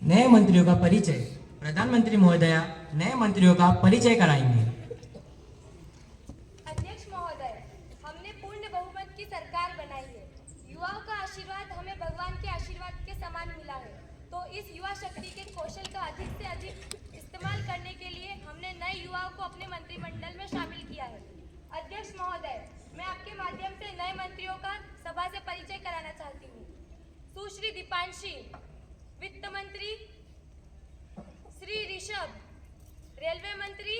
नए मंत्रियों का परिचय। प्रधानमंत्री महोदया नए मंत्रियों का परिचय कराएंगे। अध्यक्ष महोदय, हमने पूर्ण बहुमत की सरकार बनाई है। युवाओं का आशीर्वाद हमें भगवान के आशीर्वाद के समान मिला है, तो इस युवा शक्ति के कौशल का अधिक से अधिक इस्तेमाल करने के लिए हमने नए युवाओं को अपने मंत्रिमंडल में शामिल किया है। अध्यक्ष महोदय, मैं आपके माध्यम से नए मंत्रियों का सभा से परिचय कराना चाहती हूँ। सुश्री दीपांशी, वित्त मंत्री श्री ऋषभ, रेलवे मंत्री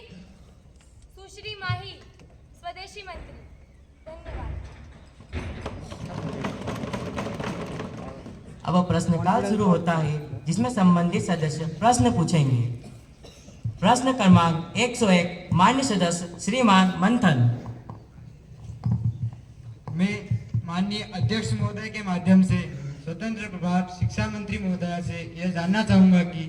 सुश्री माही, स्वदेशी मंत्री। धन्यवाद। अब प्रश्नकाल शुरू होता है, जिसमें संबंधित सदस्य प्रश्न पूछेंगे। प्रश्न क्रमांक 101 माननीय सदस्य श्रीमान मंथन। मैं माननीय अध्यक्ष महोदय के माध्यम से स्वतंत्र प्रभार शिक्षा मंत्री महोदया से यह जानना चाहूँगा कि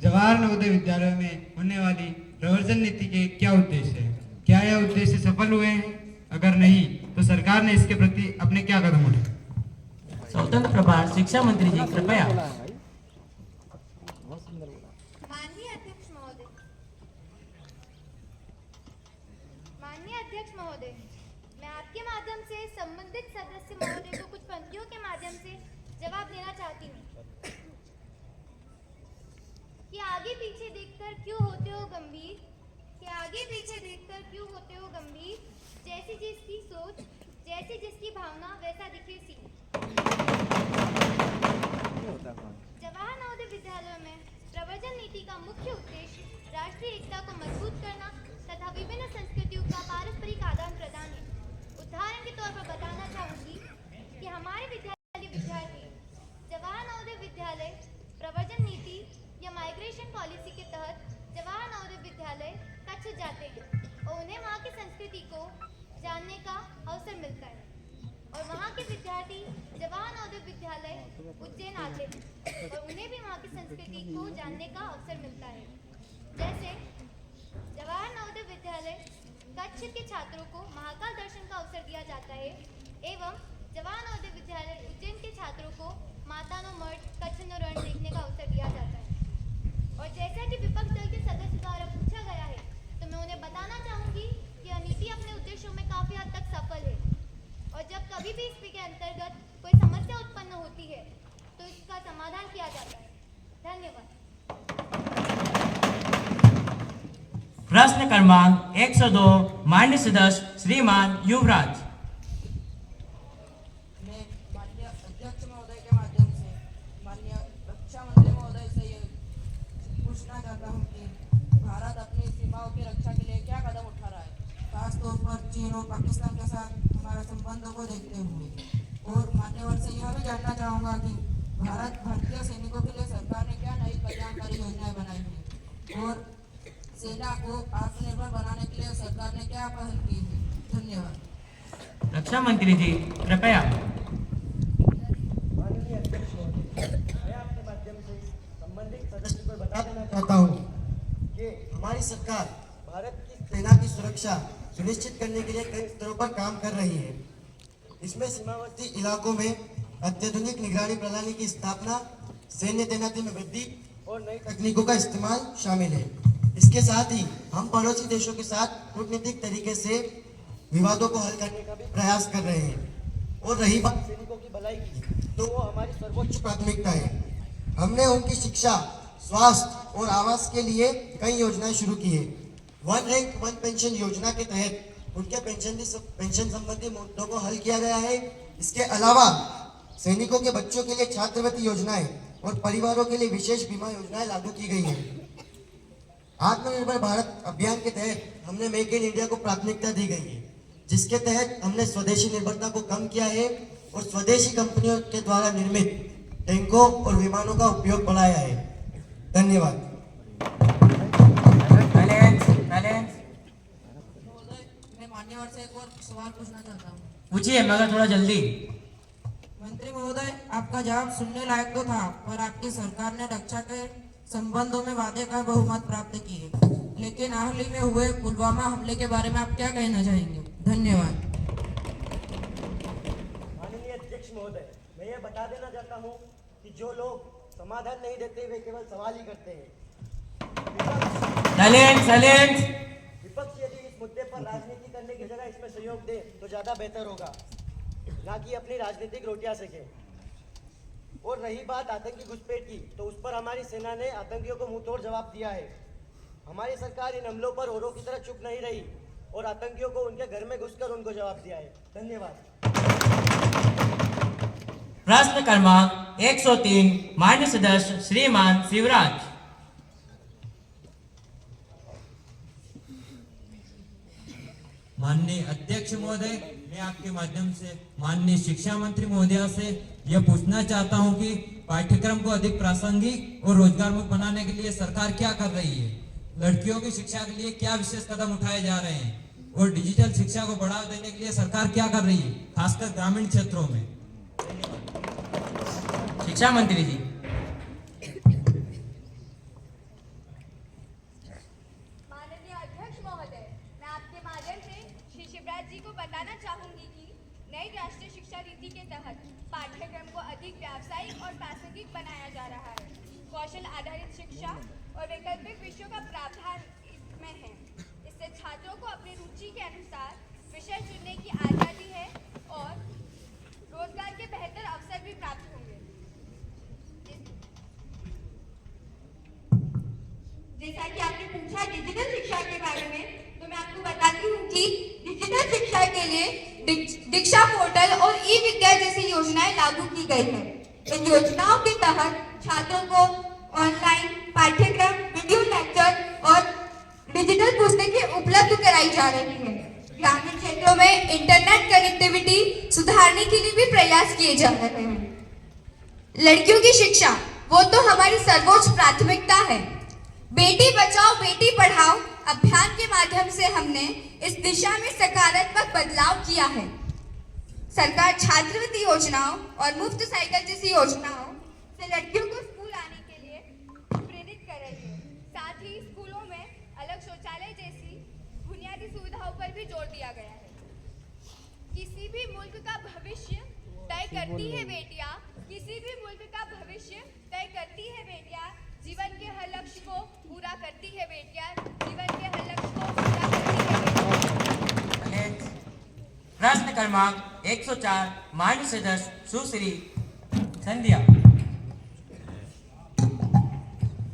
जवाहर नवोदय विद्यालय में होने वाली प्रवर्जन नीति के क्या उद्देश्य हैं? क्या यह उद्देश्य सफल हुए हैं? अगर नहीं तो सरकार ने इसके प्रति अपने क्या कदम उठाए? स्वतंत्र प्रभार शिक्षा मंत्री जी कृपया। माननीय अध्यक्ष महोदय, मैं आपके माध्यम से संबंधित सदस्य महोदय को कुछ पंक्तियों के माध्यम से जवाब देना चाहती हूँ कि आगे पीछे देखकर क्यों होते हो गंभीर, कि आगे पीछे देखकर क्यों होते हो गंभीर, जैसी जिसकी सोच जैसी जिसकी भावना वैसा दिखे सीन। जवाहर नवोदय विद्यालय में प्रवर्जन नीति का मुख्य उद्देश्य राष्ट्रीय एकता को मजबूत करना तथा विभिन्न संस्कृतियों का पारस्परिक आदान प्रदान है। उदाहरण के तौर पर बताना चाहूंगी कि हमारे विद्यार्थी जवाहर नवोदय विद्यालय प्रवर्जन नीति या माइग्रेशन पॉलिसी के तहत जवाहर नवोदय विद्यालय कच्छ जाते हैं और उन्हें वहाँ की संस्कृति को जानने का अवसर मिलता है, और वहाँ के विद्यार्थी जवाहर नवोदय विद्यालय उज्जैन आते हैं और उन्हें भी वहाँ की संस्कृति को जानने का अवसर मिलता है। जैसे जवाहर नवोदय विद्यालय कच्छ के छात्रों को महाकाल दर्शन का अवसर दिया जाता है एवं जवाहर नवोदय विद्यालय उज्जैन के छात्रों को मातानो मठ कच्छ रण देखने का अवसर दिया जाता है। और जैसा कि विपक्ष दल के सदस्य द्वारा पूछा गया है, तो मैं उन्हें बताना चाहूंगी कि यह नीति अपने उद्देश्यों में काफी हद तक सफल है, और जब कभी भी इसके अंतर्गत कोई समस्या उत्पन्न होती है तो इसका समाधान किया जाता है। धन्यवाद। प्रश्न क्रमांक 102 माननीय सदस्य श्रीमान युवराज। मैं माननीय अध्यक्ष महोदय के माध्यम से माननीय रक्षा मंत्री महोदय से ये पूछना चाहता हूँ कि भारत अपनी सीमाओं की रक्षा के लिए क्या कदम उठा रहा है, खासतौर पर चीन और पाकिस्तान के साथ हमारे संबंधों को देखते हुए। और मान्यवर से यह भी जानना चाहूँगा कि भारतीय सैनिकों के लिए सरकार ने क्या नई कल्याणकारी योजनाएं बनाई है और सेना को आत्मनिर्भर बनाने के लिए सरकार ने क्या पहल की है। धन्यवाद। रक्षा मंत्री जी कृपया। माननीय अध्यक्ष महोदय, मैं आपके माध्यम से संबंधित सदस्य को बता देना चाहता हूँ कि हमारी सरकार भारत की सेना की सुरक्षा सुनिश्चित करने के लिए कई स्तरों पर काम कर रही है। इसमें सीमावर्ती इलाकों में अत्याधुनिक निगरानी प्रणाली की स्थापना, सैन्य तैनाती में वृद्धि और नई तकनीकों का इस्तेमाल शामिल है। इसके साथ ही हम पड़ोसी देशों के साथ कूटनीतिक तरीके से विवादों को हल करने का भी प्रयास कर रहे हैं। और रही बात सैनिकों की भलाई की, तो वो हमारी सर्वोच्च प्राथमिकता है। हमने उनकी शिक्षा, स्वास्थ्य और आवास के लिए कई योजनाएं शुरू की है। वन रैंक वन पेंशन योजना के तहत उनके पेंशन संबंधी मुद्दों को हल किया गया है। इसके अलावा सैनिकों के बच्चों के लिए छात्रवृत्ति योजनाएं और परिवारों के लिए विशेष बीमा योजनाएं लागू की गई हैं। आत्मनिर्भर भारत अभियान के तहत हमने मेक इन इंडिया को प्राथमिकता दी गई है, जिसके तहत हमने स्वदेशी निर्भरता को कम किया है और स्वदेशी कंपनियों के द्वारा निर्मित टैंकों और विमानों का उपयोग बढ़ाया है। धन्यवाद। महोदय, मैं मान्यवर से एक और सवाल पूछना चाहता हूँ। पूछिए मगर थोड़ा जल्दी। मंत्री महोदय, आपका जवाब सुनने लायक तो था, पर आपकी सरकार ने रक्षा के संबंधों में वादे का बहुमत प्राप्त किए, लेकिन हाल ही में हुए पुलवामा हमले के बारे में आप क्या कहना चाहेंगे? धन्यवाद। माननीय अध्यक्ष महोदय, मैं ये बता देना चाहता हूँ कि जो लोग समाधान नहीं देते वे केवल सवाल ही करते हैं। विपक्ष यदि इस मुद्दे पर राजनीति करने की जगह इसमें सहयोग दे तो ज्यादा बेहतर होगा, ना कि अपनी राजनीतिक रोटियां सेके। और रही बात आतंकी घुसपैठ की, तो उस पर हमारी सेना ने आतंकियों को मुंहतोड़ जवाब दिया है। हमारी सरकार इन हमलों पर औरों की तरह चुप नहीं रही और आतंकियों को उनके घर में घुसकर उनको जवाब दिया है। धन्यवाद। प्रश्न क्रमांक 103 मान्य सदस्य श्रीमान शिवराज। माननीय अध्यक्ष महोदय, मैं आपके माध्यम से माननीय शिक्षा मंत्री महोदया से यह पूछना चाहता हूं कि पाठ्यक्रम को अधिक प्रासंगिक और रोजगारमुख बनाने के लिए सरकार क्या कर रही है। लड़कियों की शिक्षा के लिए क्या विशेष कदम उठाए जा रहे हैं और डिजिटल शिक्षा को बढ़ावा देने के लिए सरकार क्या कर रही है, खासकर ग्रामीण क्षेत्रों में। शिक्षा मंत्री जी। माननीय अध्यक्ष महोदय, मैं आपके माध्यम से श्री शिवराज जी को बताना चाहूंगी कि नई राष्ट्रीय शिक्षा नीति के तहत पाठ्यक्रम को अधिक व्यावसायिक और प्रासंगिक बनाया जा रहा है। कौशल आधारित शिक्षा और वैकल्पिक विषयों का प्रावधान इसमें है। इससे छात्रों को अपनी रुचि के अनुसार विषय चुनने की आज़ादी है और रोजगार के बेहतर अवसर भी प्राप्त होंगे। जैसा कि आपने पूछा डिजिटल शिक्षा के बारे में, तो मैं आपको बताती हूँ कि डिजिटल शिक्षा के लिए दीक्षा पोर्टल और ई विद्या जैसी योजनाएं लागू की गई है। इन योजनाओं के तहत छात्रों को ऑनलाइन पाठ्यक्रम, वीडियो लेक्चर और डिजिटल पुस्तकें उपलब्ध कराई जा रही है। ग्रामीण क्षेत्रों में इंटरनेट कनेक्टिविटी सुधारने के लिए भी प्रयास किए जा रहे हैं। लड़कियों की शिक्षा वो तो हमारी सर्वोच्च प्राथमिकता है। बेटी बचाओ बेटी पढ़ाओ अभियान के माध्यम से हमने इस दिशा में सकारात्मक बदलाव किया है। सरकार छात्रवृत्ति योजनाओं और मुफ्त साइकिल जैसी योजनाओं से लड़कियों को स्कूल आने के लिए प्रेरित कर रही है। साथ ही स्कूलों में अलग शौचालय जैसी बुनियादी सुविधाओं पर भी जोर दिया गया है। किसी भी मुल्क का भविष्य तय करती है बेटियां, किसी भी मुल्क का भविष्य तय करती है बेटियां। जीवन के हर लक्ष्य को पूरा करती है बेटियां, जीवन के हर लक्ष्य को पूरा करती है बेटियां। प्रश्न क्रमांक 104 मान्य सदस्य सुश्री संध्या।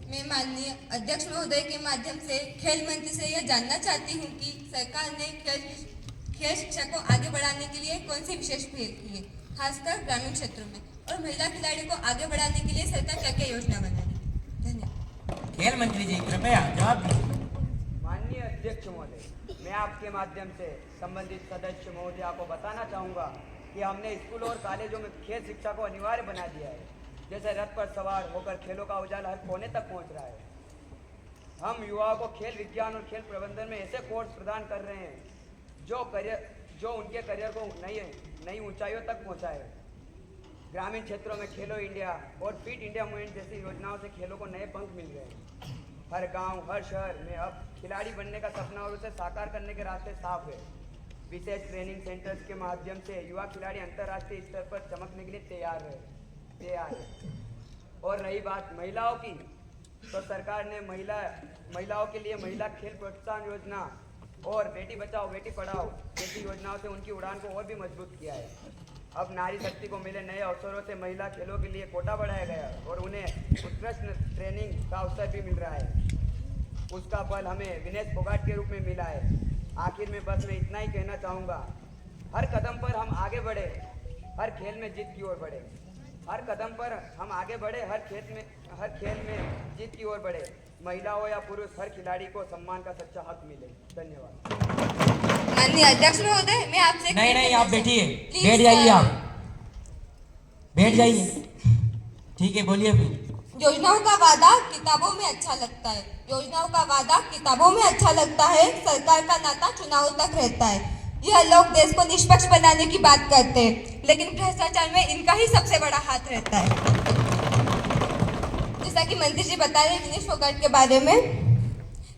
मैं माननीय अध्यक्ष महोदय के माध्यम से खेल मंत्री से यह जानना चाहती हूँ कि सरकार ने खेल शिक्षा को आगे बढ़ाने के लिए कौन सी विशेष पहल की है, खासकर ग्रामीण क्षेत्रों में, और महिला खिलाड़ियों को आगे बढ़ाने के लिए सरकार क्या क्या योजना बना रही है। धन्यवाद। खेल मंत्री जी कृपया जवाब दीजिए। माननीय अध्यक्ष महोदय, मैं आपके माध्यम से संबंधित सदस्य महोदया को बताना चाहूँगा कि हमने स्कूलों और कॉलेजों में खेल शिक्षा को अनिवार्य बना दिया है। जैसे रथ पर सवार होकर खेलों का उजाला हर कोने तक पहुँच रहा है। हम युवाओं को खेल विज्ञान और खेल प्रबंधन में ऐसे कोर्स प्रदान कर रहे हैं जो उनके करियर को नई ऊंचाइयों तक पहुँचाए। ग्रामीण क्षेत्रों में खेलो इंडिया और फिट इंडिया मूवमेंट जैसी योजनाओं से खेलों को नए पंख मिल रहे हैं। हर गांव, हर शहर में अब खिलाड़ी बनने का सपना और उसे साकार करने के रास्ते साफ है। विशेष ट्रेनिंग सेंटर्स के माध्यम से युवा खिलाड़ी अंतर्राष्ट्रीय स्तर पर चमकने के लिए तैयार है। और रही बात महिलाओं की, तो सरकार ने महिलाओं के लिए महिला खेल प्रोत्साहन योजना और बेटी बचाओ बेटी पढ़ाओ जैसी योजनाओं से उनकी उड़ान को और भी मजबूत किया है। अब नारी शक्ति को मिले नए अवसरों से महिला खेलों के लिए कोटा बढ़ाया गया और उन्हें उत्कृष्ट ट्रेनिंग का अवसर भी मिल रहा है। उसका फल हमें विनेश फोगाट के रूप में मिला है। आखिर में बस मैं इतना ही कहना चाहूँगा, हर कदम पर हम आगे बढ़े, हर खेल में जीत की ओर बढ़े। हर कदम पर हम आगे बढ़े, हर खेल में जीत की ओर बढ़े। महिला हो या पुरुष, हर खिलाड़ी को सम्मान का सच्चा हक मिले। धन्यवाद। माननीय अध्यक्ष महोदय, मैं आपसे नहीं, आप बैठिए, बैठ जाइए, आप बैठ जाइए। ठीक है, बोलिए फिर। योजनाओं का वादा किताबों में अच्छा लगता है, योजनाओं का वादा किताबों में अच्छा लगता है, सरकार का नाता चुनाव तक रहता है। यह लोग देश को निष्पक्ष बनाने की बात करते हैं, लेकिन भ्रष्टाचार में इनका ही सबसे बड़ा हाथ रहता है। जैसा कि मंत्री जी बता रहे विनेश फोगाट के बारे में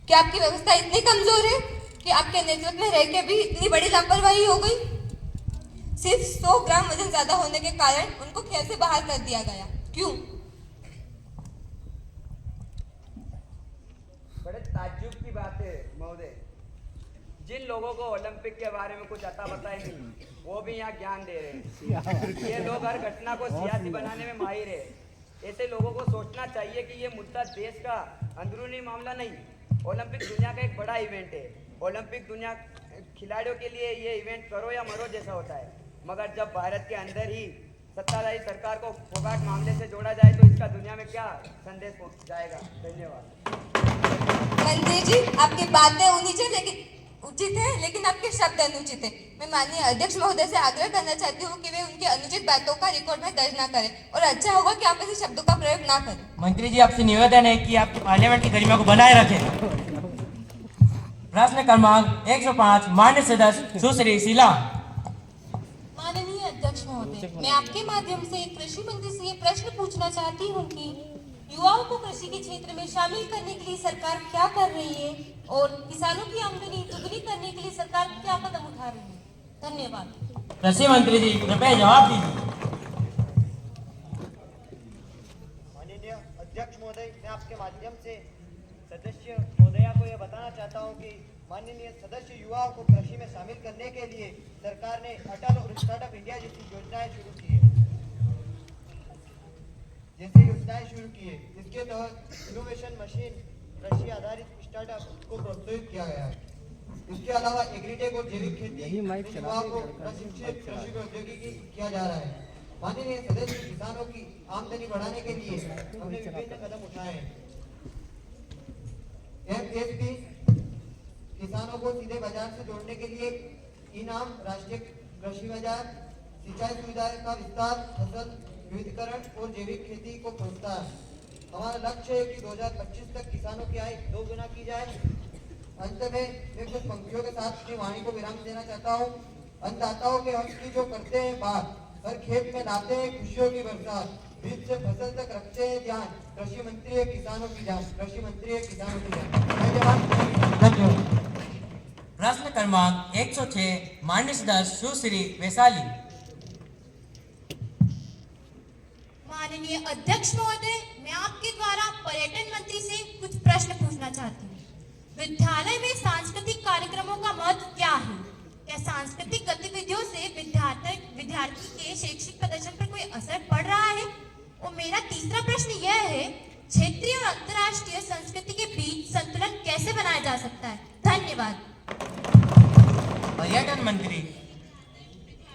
कि आपकी व्यवस्था इतनी कमजोर है कि आपके नेतृत्व में रह के भी इतनी बड़ी लापरवाही हो गई। सिर्फ 100 ग्राम वजन ज्यादा होने के कारण उनको खेल से बाहर कर दिया गया। क्यों? बड़े ताज्जुब की बात है महोदय। जिन लोगों को ओलंपिक के बारे में कुछ अता पता ही नहीं, वो भी यहाँ ज्ञान दे रहे हैं। ये लोग हर घटना को सियासी बनाने में माहिर है। ऐसे लोगों को सोचना चाहिए कि ये मुद्दा देश का अंदरूनी मामला नहीं, ओलंपिक दुनिया का एक बड़ा इवेंट है। ओलंपिक दुनिया खिलाड़ियों के लिए ये इवेंट करो या मरो जैसा होता है। मगर जब भारत के अंदर ही सत्ताधारी सरकार को फोगाट मामले से जोड़ा जाए तो इसका दुनिया में क्या संदेश पहुंच जाएगा। धन्यवाद। मंत्री जी, आपकी बातें उचित है, लेकिन आपके शब्द अनुचित है। मैं माननीय अध्यक्ष महोदय से आग्रह करना चाहती हूँ कि वे उनकी अनुचित बातों का रिकॉर्ड में दर्ज ना करें, और अच्छा होगा कि आप ऐसे शब्दों का प्रयोग ना करें। मंत्री जी, आपसे निवेदन है कि आप पार्लियामेंट की गरिमा को बनाए रखें। प्रश्न क्रमांक 105, माननीय सदस्य सुश्री शीला। माननीय अध्यक्ष महोदय, मैं आपके माध्यम से कृषि मंत्री से ये प्रश्न पूछना चाहती हूँ कि युवाओं को कृषि के क्षेत्र में शामिल करने के लिए सरकार क्या कर रही है और किसानों की आमदनी दुगनी करने के लिए सरकार क्या कदम उठा रही है। धन्यवाद। कृषि मंत्री जी, कृपया जवाब दीजिए। माननीय अध्यक्ष महोदय, मैं आपके माध्यम से सदस्य महोदया को यह बताना चाहता हूं कि माननीय सदस्य युवाओं को कृषि में शामिल करने के लिए सरकार ने अटल और स्टार्टअप इंडिया जैसी योजनाएं शुरू की है। इसके तहत इनोवेशन मशीन कृषि आधारित स्टार्टअप को प्रोत्साहित किया गया है। इसके अलावा एग्रीटेक और जैविक खेती युवाओं को प्रशिक्षित कृषि प्रौद्योगिकी किया जा रहा है। माननीय सदस्य, किसानों की आमदनी बढ़ाने के लिए हमने विभिन्न कदम उठाए हैं। एमएसपी किसानों को सीधे बाजार से जोड़ने के लिए इनाम, राष्ट्रीय कृषि बाजार, सिंचाई सुविधाएं का विस्तार, फसल विविधीकरण और जैविक खेती को प्रोत्साहन। हमारा लक्ष्य है कि 2025 तक किसानों की आय 2 गुना की जाए। अंत में मैं कुछ पंक्तियों के साथ अपनी वाणी को विराम देना चाहता हूँ। अन्नदाताओं के हक की जो करते हैं बात, हर खेत में लाते हैं खुशियों की बरसात, बीज से फसल तक रखते हैं ध्यान, कृषि मंत्री है किसानों की जान, कृषि मंत्री है किसानों की जान। धन्यवाद। प्रश्न क्रमांक 106, माननीय सदस्य सुश्री वैशाली। माननीय अध्यक्ष महोदय, मैं आपके द्वारा पर्यटन मंत्री से कुछ प्रश्न पूछना चाहती हूँ। विद्यालय में सांस्कृतिक कार्यक्रमों का महत्व क्या है? क्या सांस्कृतिक गतिविधियों से विद्यार्थी के शैक्षिक प्रदर्शन पर कोई असर पड़ रहा है? और मेरा तीसरा प्रश्न यह है, क्षेत्रीय और अंतर्राष्ट्रीय संस्कृति के बीच संतुलन कैसे बनाया जा सकता है? धन्यवाद। पर्यटन मंत्री।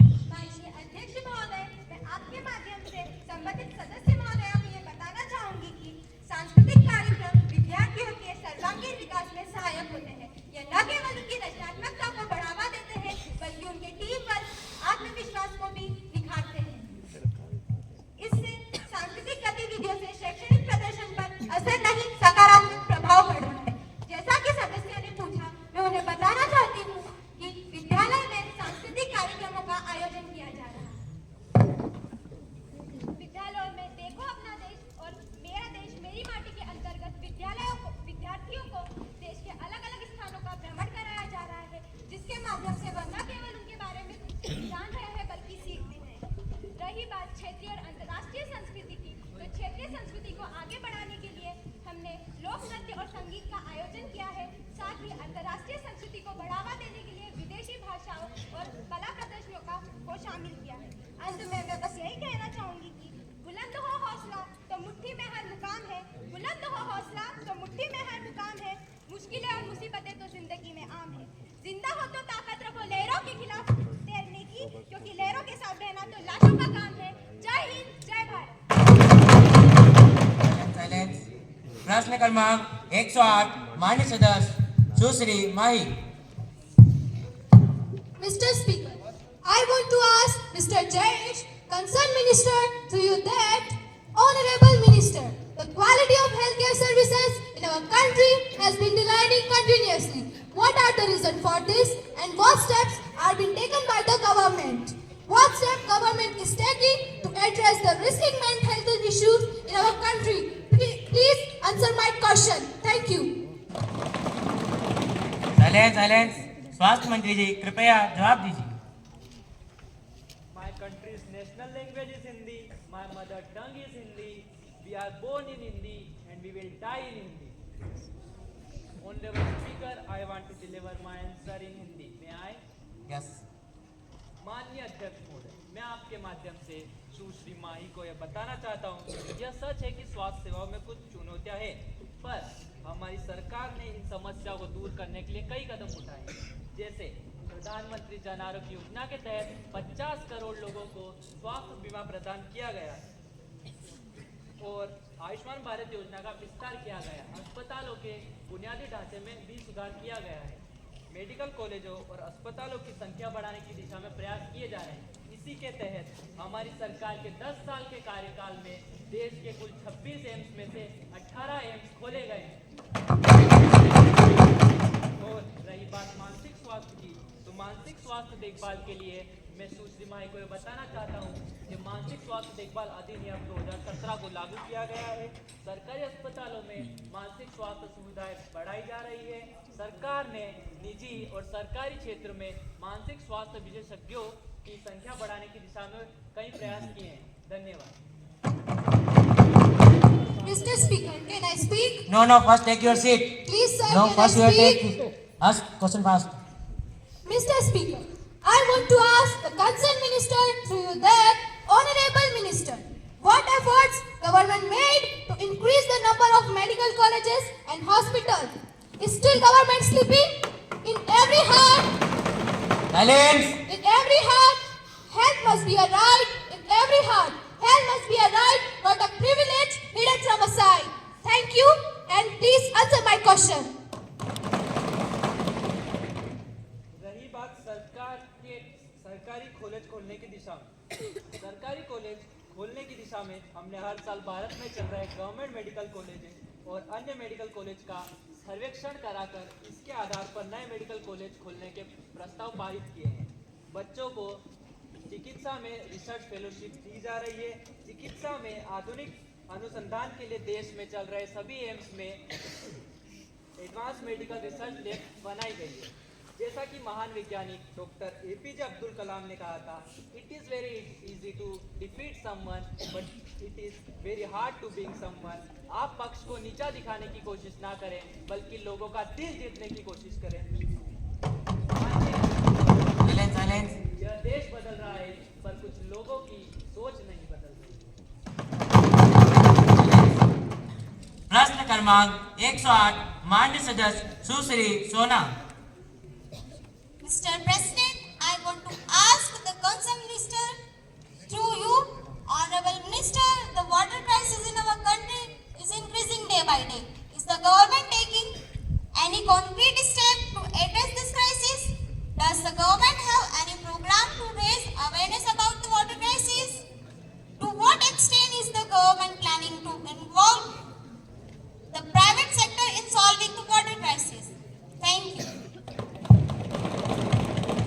माननीय अध्यक्ष महोदय, मैं आपके माध्यम से संबंधित सदस्य महोदया को ये बताना चाहूंगी कि सांस्कृतिक कार्यक्रम विद्यार्थियों के सर्वांगीण विकास में सहायक होते हैं। यह न केवल उनकी रचनात्मकता को बढ़ावा देते हैं, बल्कि उनके टीम वर्क, आत्मविश्वास को भी निखारते हैं। इससे सांस्कृतिक गतिविधियों से शैक्षणिक प्रदर्शन पर असर नहीं, सकारात्मक प्रभाव पड़ रहा है। जैसा कि सदस्यों ने पूछा, मैं उन्हें बताना चाहती हूँ कि विद्यालय में को शामिल किया है। अंत में मैं बस यही कहना चाहूंगी कि बुलंद हो हौसला तो मुट्ठी में हर मुकाम है, बुलंद हो हौसला तो मुट्ठी में हर मुकाम है, मुश्किलें और मुसीबतें तो जिंदगी में आम है। जिंदा हो तो ताकत रखो लहरों के खिलाफ तैरने की, क्योंकि लहरों के साथ बहना तो लाशों का काम है। जय हिंद, जय भारत। प्रश्न क्रमांक 108 माननीय सदस्य सुश्री माही। Mr. Speaker, I want to ask Mr. Jayesh, concerned minister, to you that, Honorable Minister, the quality of healthcare services in our country has been declining continuously. What are the reasons for this, and what steps are being taken by the government? What steps government is taking to address the rising mental health issues in our country? Please answer my question. Thank you. Silence. स्वास्थ्य मंत्री जी कृपया जवाब दीजिए। My country's national language is Hindi. My mother tongue is Hindi. We are born in Hindi and we will die in Hindi. Honorable Speaker, I want to deliver my answer in Hindi. May I? Yes. माननीय अध्यक्ष महोदय, मैं आपके माध्यम से सुश्री माही को यह बताना चाहता हूँ, यह सच है कि स्वास्थ्य सेवाओं में कुछ चुनौतियाँ हैं, पर हमारी सरकार ने इन समस्याओं को दूर करने के लिए कई कदम उठाए। जैसे प्रधानमंत्री जन आरोग्य योजना के तहत 50 करोड़ लोगों को स्वास्थ्य बीमा प्रदान किया गया और आयुष्मान भारत योजना का विस्तार किया गया। अस्पतालों के बुनियादी ढांचे में भी सुधार किया गया है। मेडिकल कॉलेजों और अस्पतालों की संख्या बढ़ाने की दिशा में प्रयास किए जा रहे हैं। इसी के तहत हमारी सरकार के 10 साल के कार्यकाल में देश के कुल 26 एम्स में से 18 एम्स खोले गए हैं। और रही बात मानसिक स्वास्थ्य की, तो मानसिक स्वास्थ्य देखभाल के लिए मैं सुश्री माही को यह बताना चाहता हूँ कि मानसिक स्वास्थ्य देखभाल अधिनियम 2017 को लागू किया गया है। सरकारी अस्पतालों में मानसिक स्वास्थ्य सुविधाएं बढ़ाई जा रही है। सरकार ने निजी और सरकारी क्षेत्र में मानसिक स्वास्थ्य विशेषज्ञों की संख्या बढ़ाने की दिशा में कई प्रयास किए हैं। धन्यवाद। Mr. Speaker, can I speak? No, first take your seat. Please, sir, No, can first I you speak? take. Ask question first. Mr. Speaker, I want to ask the concerned minister through you that, Honorable Minister, what efforts government made to increase the number of medical colleges and hospitals? Is still government sleeping? In every heart, Silence. in every heart, health must be a right. In every heart, health must be a right, not a privilege hidden from a side. Thank you, and please answer my question. रही बात सरकारी college खोलने की दिशा में, सरकारी college खोलने की दिशा में हमने हर साल भारत में चल रहे गवर्नमेंट मेडिकल कॉलेज और अन्य मेडिकल कॉलेज का सर्वेक्षण कराकर इसके आधार पर नए मेडिकल कॉलेज खोलने के प्रस्ताव पारित किए हैं। बच्चों को चिकित्सा में रिसर्च फेलोशिप दी जा रही है। चिकित्सा में आधुनिक अनुसंधान के लिए देश में चल रहे सभी एम्स में एडवांस मेडिकल रिसर्च लैब बनाई गई है। जैसा कि महान वैज्ञानिक डॉक्टर एपीजे अब्दुल कलाम ने कहा था, it is very easy to defeat someone but it is very hard to being someone. आप पक्ष को नीचा दिखाने की कोशिश ना करें, बल्कि लोगों का दिल जीतने की कोशिश करें। Silence. यह देश बदल रहा है, पर कुछ लोगों की सोच नहीं बदल रही। प्रश्न क्रमांक 108 माननीय सदस्य सुश्री सोना। Mr. President, I want to ask the concerned minister, through you, Honorable Minister, the water crisis in our country is increasing day by day. Is the government taking any concrete step to address this crisis? Does the government have any program to raise awareness about the water crisis? To what extent is the government planning to involve the private sector in solving the water crisis? Thank you.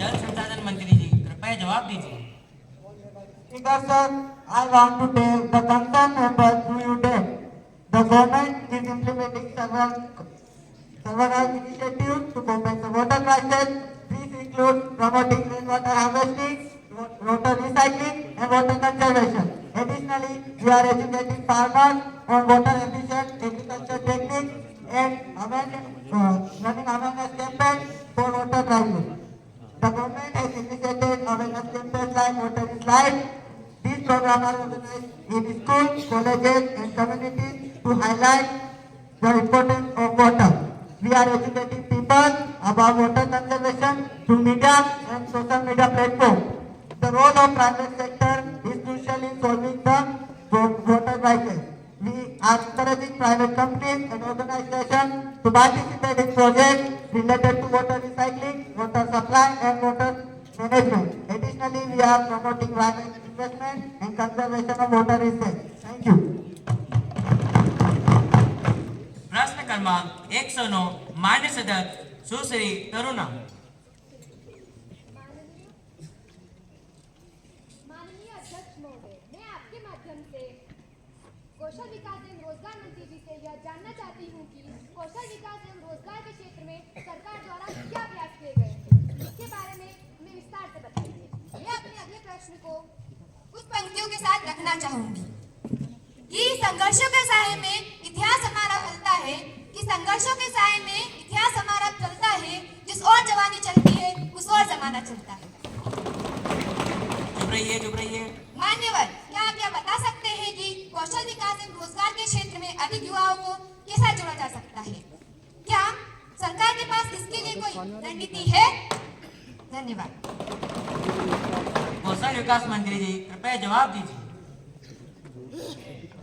जल संसाधन मंत्री जी कृपया जवाब दीजिए। Speaker sir, I want to tell the concerned member through you that the government is implementing several initiatives to combat the water crisis. These include promoting rainwater harvesting, water recycling, and water conservation. Additionally, we are educating farmers on water efficient agriculture techniques and running awareness campaigns for water crisis. The government has initiated awareness campaigns like Besides, these programs are organized in schools, colleges, and communities to highlight the importance of water. We are educating people about water conservation through media and social media platforms. The role of private sector is crucial in solving the water crisis. We are encouraging private companies and organizations to participate in projects related to water recycling, water supply, and water management. Additionally, we are promoting private investment and conservation of water resources. Thank you. प्रश्न क्रमांक 109 मान्य सदस्य सुश्री तरुणा। माननीय अध्यक्ष महोदय, मैं आपके माध्यम से कौशल विकास एवं रोजगार मंत्री जी से यह जानना चाहती हूँ कि कौशल विकास एवं रोजगार के क्षेत्र में सरकार द्वारा क्या प्रयास किए गए हैं, इसके बारे में हमें विस्तार से बताइए। मैं अपने अगले प्रश्न को कुछ पंक्तियों के साथ रखना चाहूंगी कि संघर्षों के साए में इतिहास हमारा चलता है, कि संघर्षों के साए में इतिहास हमारा चलता है, जिस और जवानी चलती है उस और जमाना चलता है। चुप रहिए। मान्यवर, क्या आप यह बता सकते हैं कि कौशल विकास एवं रोजगार के क्षेत्र में अधिक युवाओं को कैसा जोड़ा जा सकता है? क्या सरकार के पास इसके लिए कोई रणनीति है? धन्यवाद। कौशल विकास मंत्री जी कृपया जवाब दीजिए।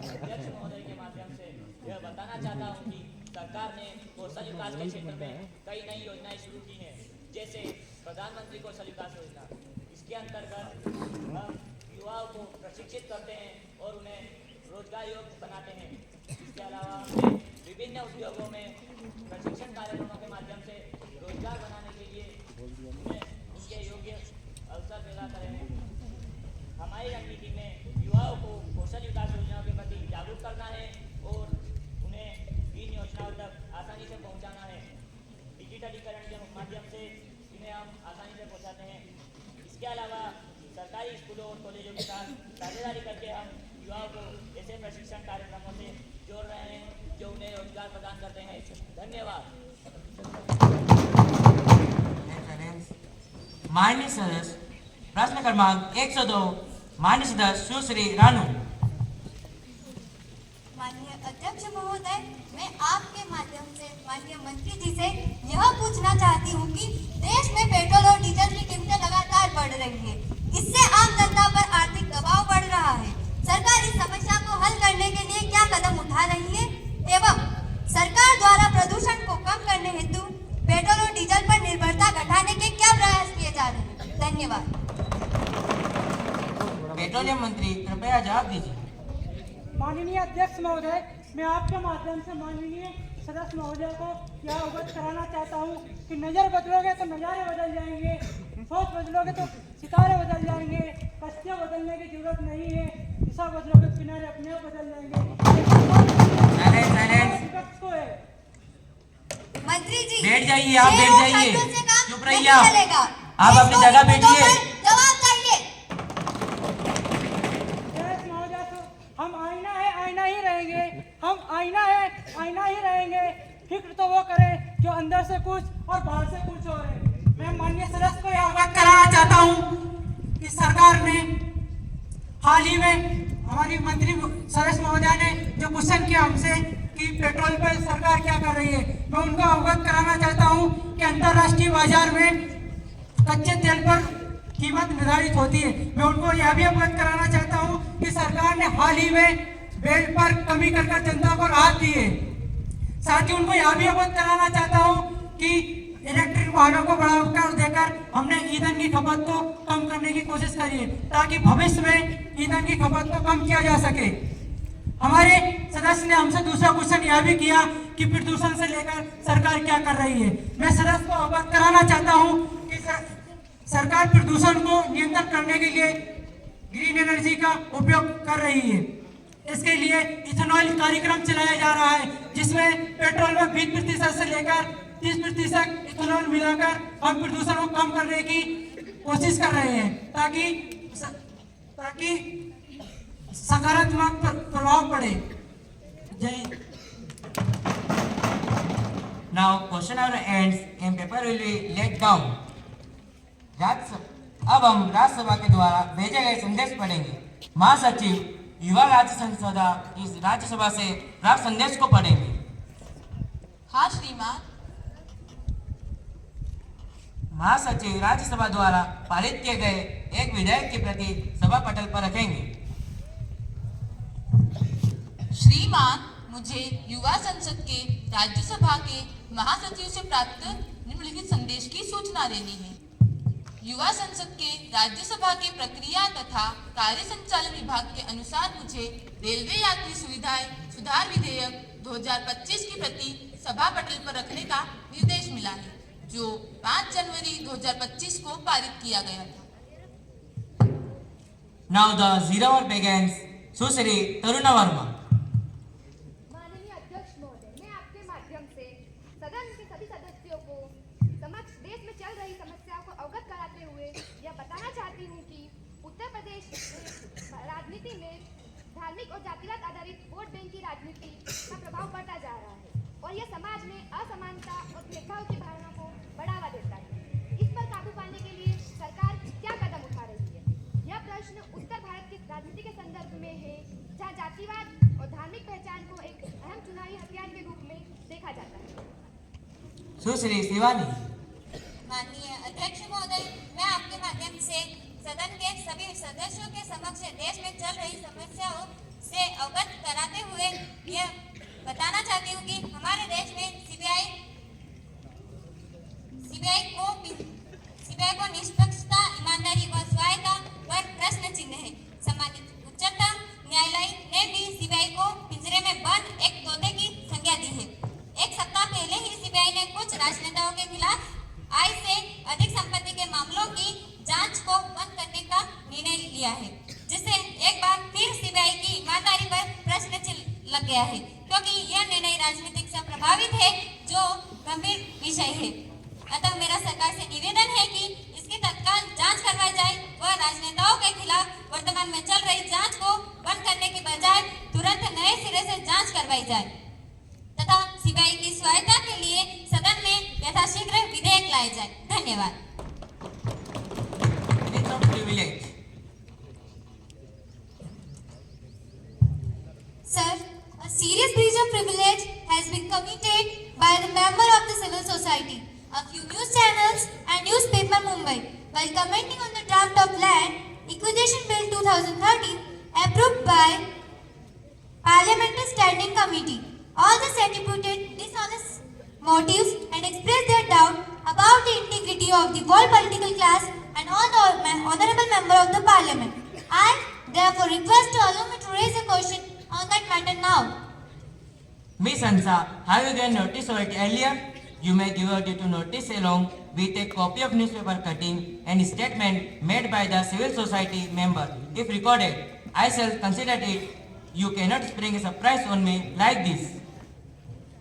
अध्यक्ष महोदय के माध्यम से यह बताना चाहता हूं कि सरकार ने कौशल विकास के क्षेत्र में कई नई योजनाएं शुरू की हैं, जैसे प्रधानमंत्री कौशल विकास योजना। इसके अंतर्गत हम युवाओं को प्रशिक्षित करते हैं और उन्हें रोजगार योग्य बनाते हैं। इसके अलावा हमने विभिन्न उद्योगों में प्रशिक्षण कार्यक्रमों के माध्यम से रोजगार बनाने के लिए उन्हें उनके योग्य अवसर पैदा करे हैं। हमारी रणनीति में युवाओं को कौशल विकास योजनाओं के प्रति जागरूक करना है और उन्हें इन योजनाओं तक आसानी से पहुंचाना है। डिजिटलीकरण के माध्यम से इन्हें हम आसानी से पहुंचाते हैं। इसके अलावा सरकारी स्कूलों और कॉलेजों के साथ साझेदारी करके हम युवाओं को ऐसे प्रशिक्षण कार्यक्रमों से जोड़ रहे हैं जो उन्हें रोजगार प्रदान करते हैं। धन्यवाद। माननीय सदस्य प्रश्न क्रमांक 102 माननीय सदस्य सुश्री रानू। माननीय अध्यक्ष महोदय, मैं आपके माध्यम से माननीय मंत्री जी से यह पूछना चाहती हूँ कि देश में पेट्रोल और डीजल की कीमतें लगातार बढ़ रही है, इससे आम जनता पर आर्थिक दबाव बढ़ रहा है। सरकार इस समस्या को हल करने के लिए क्या कदम उठा रही है एवं सरकार द्वारा प्रदूषण को कम करने हेतु पेट्रोल और डीजल पर निर्भरता घटाने के क्या प्रयास किए जा रहे हैं? धन्यवाद। पेट्रोलियम मंत्री कृपया जवाब दीजिए। माननीय अध्यक्ष महोदय, मैं आपके माध्यम से माननीय सदस्य महोदय को यह अवगत कराना चाहता हूँ कि नज़र बदलोगे तो नज़ारे बदल जाएंगे, सोच बदलोगे तो सितारे बदल जाएंगे, कश्तियाँ बदलने की जरूरत नहीं है, दिशा बदलोगे तो किनारे अपने आप बदल जाएंगे। मंत्री जी, बैठ जाइए, आप बैठ जाइए, चुप रहिए आप अपनी जगह बैठिए। जवाब चाहिए। हम आईना है, आईना ही रहेंगे। हम आईना है, आईना ही रहेंगे। फिक्र तो वो करे जो अंदर से कुछ और बाहर से कुछ हो रहे। मैं माननीय सदस्य को यह अवगत कराना चाहता हूँ कि सरकार ने हाल ही में हमारी मंत्री सदस्य महोदय ने जो क्वेश्चन किया हमसे कि पेट्रोल पर सरकार क्या कर रही है, मैं उनको अवगत कराना चाहता हूँ कि अंतर्राष्ट्रीय बाजार में कच्चे तेल पर कीमत निर्धारित होती है। मैं उनको यह भी अवगत कराना चाहता हूँ कि सरकार ने हाल ही में बेल्ट पर कमी कर जनता को राहत दी है। साथ ही उनको यह भी अवगत कराना चाहता हूँ कि इलेक्ट्रिक वाहनों को बढ़ावा देकर हमने ईंधन की खपत को कम करने की कोशिश करी है ताकि भविष्य में ईंधन की खपत को कम किया जा सके। हमारे सदस्य ने हमसे दूसरा क्वेश्चन यह भी किया कि प्रदूषण से लेकर सरकार क्या कर रही है। मैं सदस्य को अवगत कराना चाहता हूँ कि सरकार प्रदूषण को नियंत्रण करने के लिए ग्रीन एनर्जी का उपयोग कर रही है। इसके लिए इथेनॉल कार्यक्रम चलाया जा रहा है जिसमें पेट्रोल में 20% से लेकर 30% इथेनॉल मिलाकर हम प्रदूषण को कम करने की कोशिश कर रहे हैं ताकि सकारात्मक प्रभाव पड़े। जय। Now question hour ends and paper will be let down. अब हम राज्यसभा के द्वारा भेजे गए संदेश पढ़ेंगे। महासचिव युवा राज्य संसदा इस राज्यसभा से प्राप्त संदेश को पढ़ेंगे। हाँ श्रीमान। महासचिव राज्यसभा द्वारा पारित किए गए एक विधेयक की प्रति सभा पटल पर रखेंगे। श्रीमान, मुझे युवा संसद के राज्यसभा के महासचिव से प्राप्त निम्नलिखित संदेश की सूचना देनी है। युवा संसद के राज्यसभा के प्रक्रिया तथा कार्य संचालन विभाग के अनुसार मुझे रेलवे यात्री सुविधाएं सुधार विधेयक 2025 की प्रति सभा पटल पर रखने का निर्देश मिला है, जो 5 जनवरी 2025 को पारित किया गया था। Now the zero hour begins. सुश्री तरुणा वर्मा। माननीय अध्यक्ष महोदय, मैं आपके माध्यम से सदन के सभी सदस्यों को समक्ष देश में चल रही समस्याओं को अवगत कराते हुए यह बताना चाहती हूँ कि उत्तर प्रदेश राजनीति में धार्मिक और जातिवाद आधारित वोट बैंक की राजनीति का प्रभाव बढ़ता जा रहा है और यह समाज में असमानता और भेदभाव की भावना को बढ़ावा देता है। इस पर काबू पाने के लिए सरकार क्या कदम उठा रही है? यह प्रश्न उत्तर भारत की राजनीति के संदर्भ में है, जहाँ जातिवाद और धार्मिक पहचान को एक अहम चुनावी हथियार के रूप में देखा जाता है। सुश्री शिवानी। माननीय अध्यक्ष महोदय, मैं आपके माध्यम से सदन के सभी सदस्यों के समक्ष देश में चल रही समस्याओं से अवगत कराते हुए यह बताना चाहती हूँ कि हमारे देश में सीबीआई को निष्पक्षता, ईमानदारी व स्वायत्ता पर प्रश्न चिन्ह है। सम्मानित उच्चतम न्यायालय ने भी सीबीआई को पिंजरे में बंद एक तोते की संज्ञा दी है। एक सप्ताह पहले ही सीबीआई ने कुछ राजनेताओं के खिलाफ आय से अधिक संपत्ति के मामलों की जांच को बंद करने का निर्णय लिया है, जिससे एक बार फिर सीबीआई की ईमानदारी पर प्रश्न चिन्ह लग गया है, क्योंकि यह निर्णय राजनीतिक से प्रभावित है, जो गंभीर विषय है। अतः मेरा सरकार से निवेदन है कि इसकी तत्काल जांच करवाई जाए व राजनेताओं के खिलाफ वर्तमान में चल रही जांच को बंद करने के बजाय तुरंत नए सिरे से जांच करवाई जाए तथा सीबीआई की स्वायत्ता के लिए सदन में यथाशीघ्र विधेयक लाए जाए। धन्यवाद। Sir, a serious breach of privilege has been committed by the member of the civil society. A few news channels and newspaper Mumbai, while commenting on the draft of Land Acquisition Bill 2013 approved by Parliamentary Standing Committee, all the attributed dishonest motives and expressed their doubt about the integrity of the whole political class and all the honorable member of the Parliament. I therefore request to allow me to raise a question on that matter now. Miss Hansa, have you given notice of it earlier? You may give out to notice along with a copy of newspaper cutting and statement made by the civil society member. If recorded, I shall consider it. You cannot spring a surprise on me like this.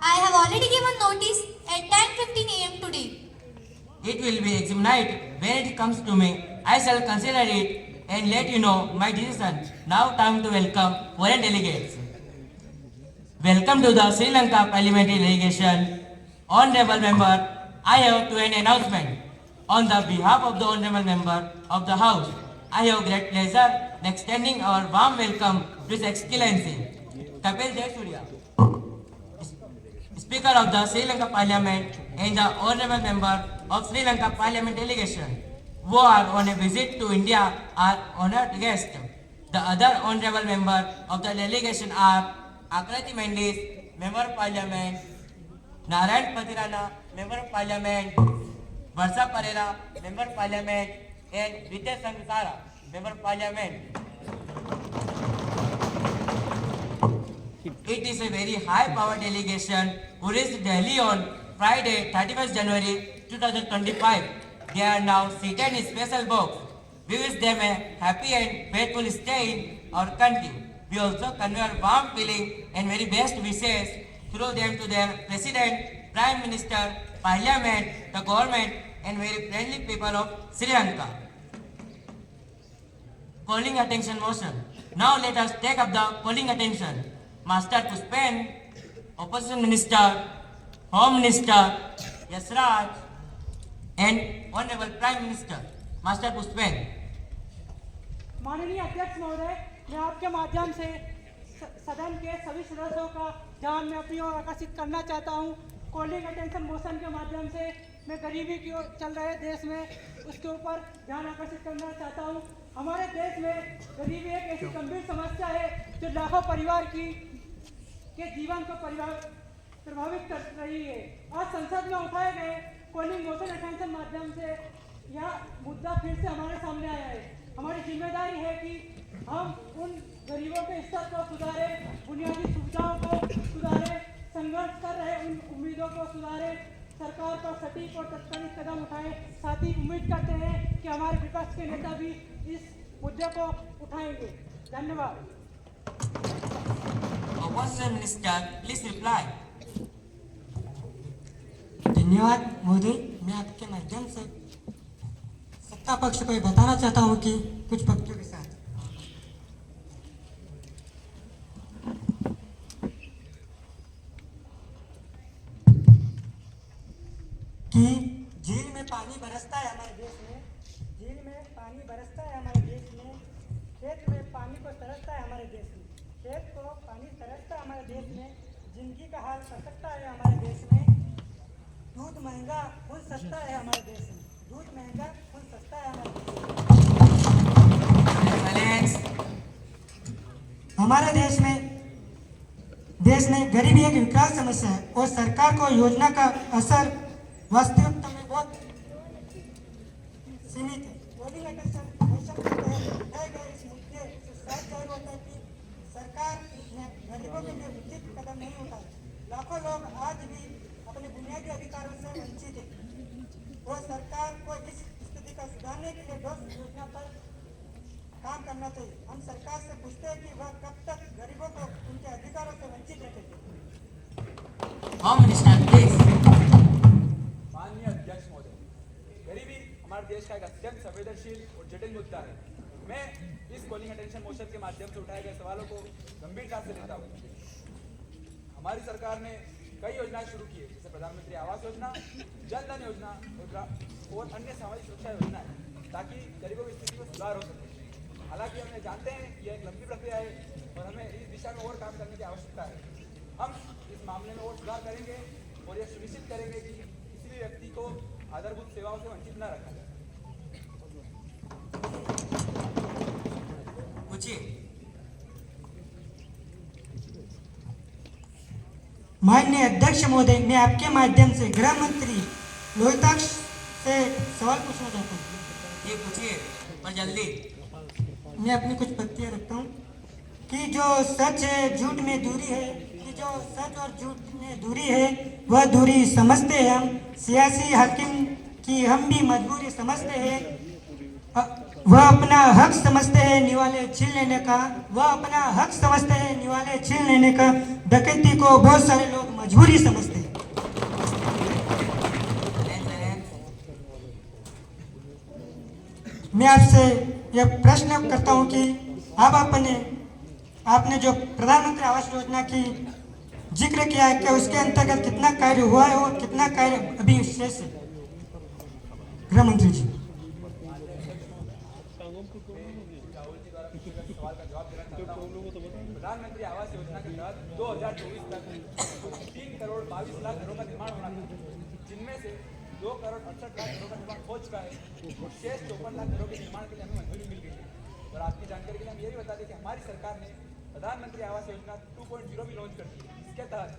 I have already given notice at 10:15 a.m. today. It will be examined when it comes to me. I shall consider it and let you know my decision. Now time to welcome foreign delegates. Welcome to the Sri Lanka Parliamentary Delegation. Honorable member, I have to an announcement. On the behalf of the honorable member of the House, I have great pleasure in extending our warm welcome to His Excellency Kapil Jayasuriya, Speaker of the Sri Lanka Parliament, and the honorable member of Sri Lanka Parliament Delegation, who are on a visit to India, are honored guests. The other honorable member of the delegation are Akrati Mendis, Member of Parliament, Narayan Patirana, Member of Parliament, Varsha Parera, Member of Parliament, and Ritesh Sangasara, Member of Parliament. It is a very high-power delegation who reached Delhi on Friday, 31st January 2025. They are now seated in special box. We wish them a happy and faithful stay in our country. We also convey our warm feeling and very best wishes through them to their President, Prime Minister, Parliament, the government, and very friendly people of Sri Lanka. Calling attention motion. Now let us take up the calling attention. Master Puspen, Opposition Minister, Home Minister, Yasraj, and Honorable Prime Minister. Master Pushpen. माननीय अध्यक्ष महोदय, मैं आपके माध्यम से सदन के सभी सदस्यों का ध्यान में अपनी ओर आकर्षित करना चाहता हूँ। कॉलिंग अटेंशन मोशन के माध्यम से मैं गरीबी की ओर चल रहे देश में उसके ऊपर ध्यान आकर्षित करना चाहता हूँ। हमारे देश में गरीबी एक ऐसी गंभीर समस्या है जो लाखों परिवार के जीवन को प्रभावित कर रही है। आज संसद में उठाए गए कॉलिंग मोशन अटेंशन माध्यम से यह मुद्दा फिर से हमारे सामने आया है। हमारी जिम्मेदारी है कि हम उन गरीबों के स्तर को सुधारें, बुनियादी सुविधाओं को सुधारें, संघर्ष कर रहे उन उम्मीदों को सुधारें, सरकार पर सटीक और तत्कालिक कदम उठाएं। साथ ही उम्मीद करते हैं कि हमारे विपक्ष के नेता भी इस मुद्दे को उठाएंगे। धन्यवाद। Minister please reply. धन्यवाद महोदय, मैं आपके माध्यम से सत्ता पक्ष को बताना चाहता हूं कि कुछ पक्षों के साथ कि झील में पानी बरसता है हमारे देश में, झील में पानी बरसता है हमारे देश में, खेत में पानी को तरसता है हमारे देश में, खेत को पानी तरसता है हमारे देश में, जिंदगी का हाल कर सकता है हमारे देश में, दूध महंगा खून सस्ता है हमारे देश में, दूध महंगा खून सस्ता है हमारे देश में। हमारे देश में गरीबी एक विकराल समस्या है और सरकार को योजना का असर वास्तविकता में बहुत सीमित है। कॉलिंग अटेंशन मोशन के तहत उठाए गए इस मुद्दे से साफ जाहिर होता है कि सरकार ने गरीबों के लिए उचित कदम नहीं उठाए। लाखों लोग आज भी अपने बुनियादी अधिकारों से वंचित है और सरकार को इस स्थिति को सुधारने के लिए ठोस योजना पर काम करना चाहिए। हम सरकार से पूछते हैं कि वह कब तक गरीबों को उनके अधिकारों से वंचित रखेगी। Home minister please. माननीय अध्यक्ष महोदय, गरीबी हमारे देश का एक अत्यंत संवेदनशील और जटिल मुद्दा है। मैं इस कॉलिंग अटेंशन मोशन के माध्यम से उठाए गए सवालों को गंभीरता से लेता हूँ। हमारी सरकार ने कई योजनाएं शुरू की है, जैसे प्रधानमंत्री आवास योजना, जन धन योजना और अन्य सामाजिक सुरक्षा योजनाएं, ताकि गरीबों की स्थिति में सुधार हो सके। हालांकि हम जानते हैं कि यह एक लंबी प्रक्रिया है और हमें इस दिशा में और काम करने की आवश्यकता है। हम इस मामले में और सुधार करेंगे और यह सुनिश्चित करेंगे कि किसी भी व्यक्ति को आधारभूत सेवाओं से वंचित न रखा जाए। माननीय अध्यक्ष महोदय, मैं आपके माध्यम से गृह मंत्री लोहिताक्ष से सवाल पूछना चाहता हूँ। ये पूछिए पर जल्दी। मैं अपनी कुछ पंक्तियाँ रखता हूँ कि जो सच है झूठ में दूरी है, कि जो सच और झूठ में दूरी है वह दूरी समझते हैं हम। सियासी हाकिम की हम भी मजबूरी समझते हैं। वह अपना हक समझते हैं निवाले छीन लेने का, वह अपना हक समझते हैं निवाले छीन लेने का। डकैती को बहुत सारे लोग मजबूरी समझते हैं। मैं आपसे यह प्रश्न करता हूं कि अब आपने जो प्रधानमंत्री आवास योजना की जिक्र किया है, क्या उसके अंतर्गत कितना कार्य हुआ है और कितना कार्य अभी शेष है? गृह मंत्री जी। प्रधानमंत्री आवास योजना के तहत 2024 तक 3 करोड़ 22 लाख घरों का निर्माण होना था, जिनमें से 2 करोड़ 68 लाख घरों का निर्माण हो चुका है और शेष 54 लाख घरों के निर्माण के लिए हमें मंजूरी मिल गई है। और आपकी जानकारी के लिए हम ये भी बता दें कि हमारी सरकार ने प्रधानमंत्री आवास योजना 2.0 भी लॉन्च कर दी है। इसके तहत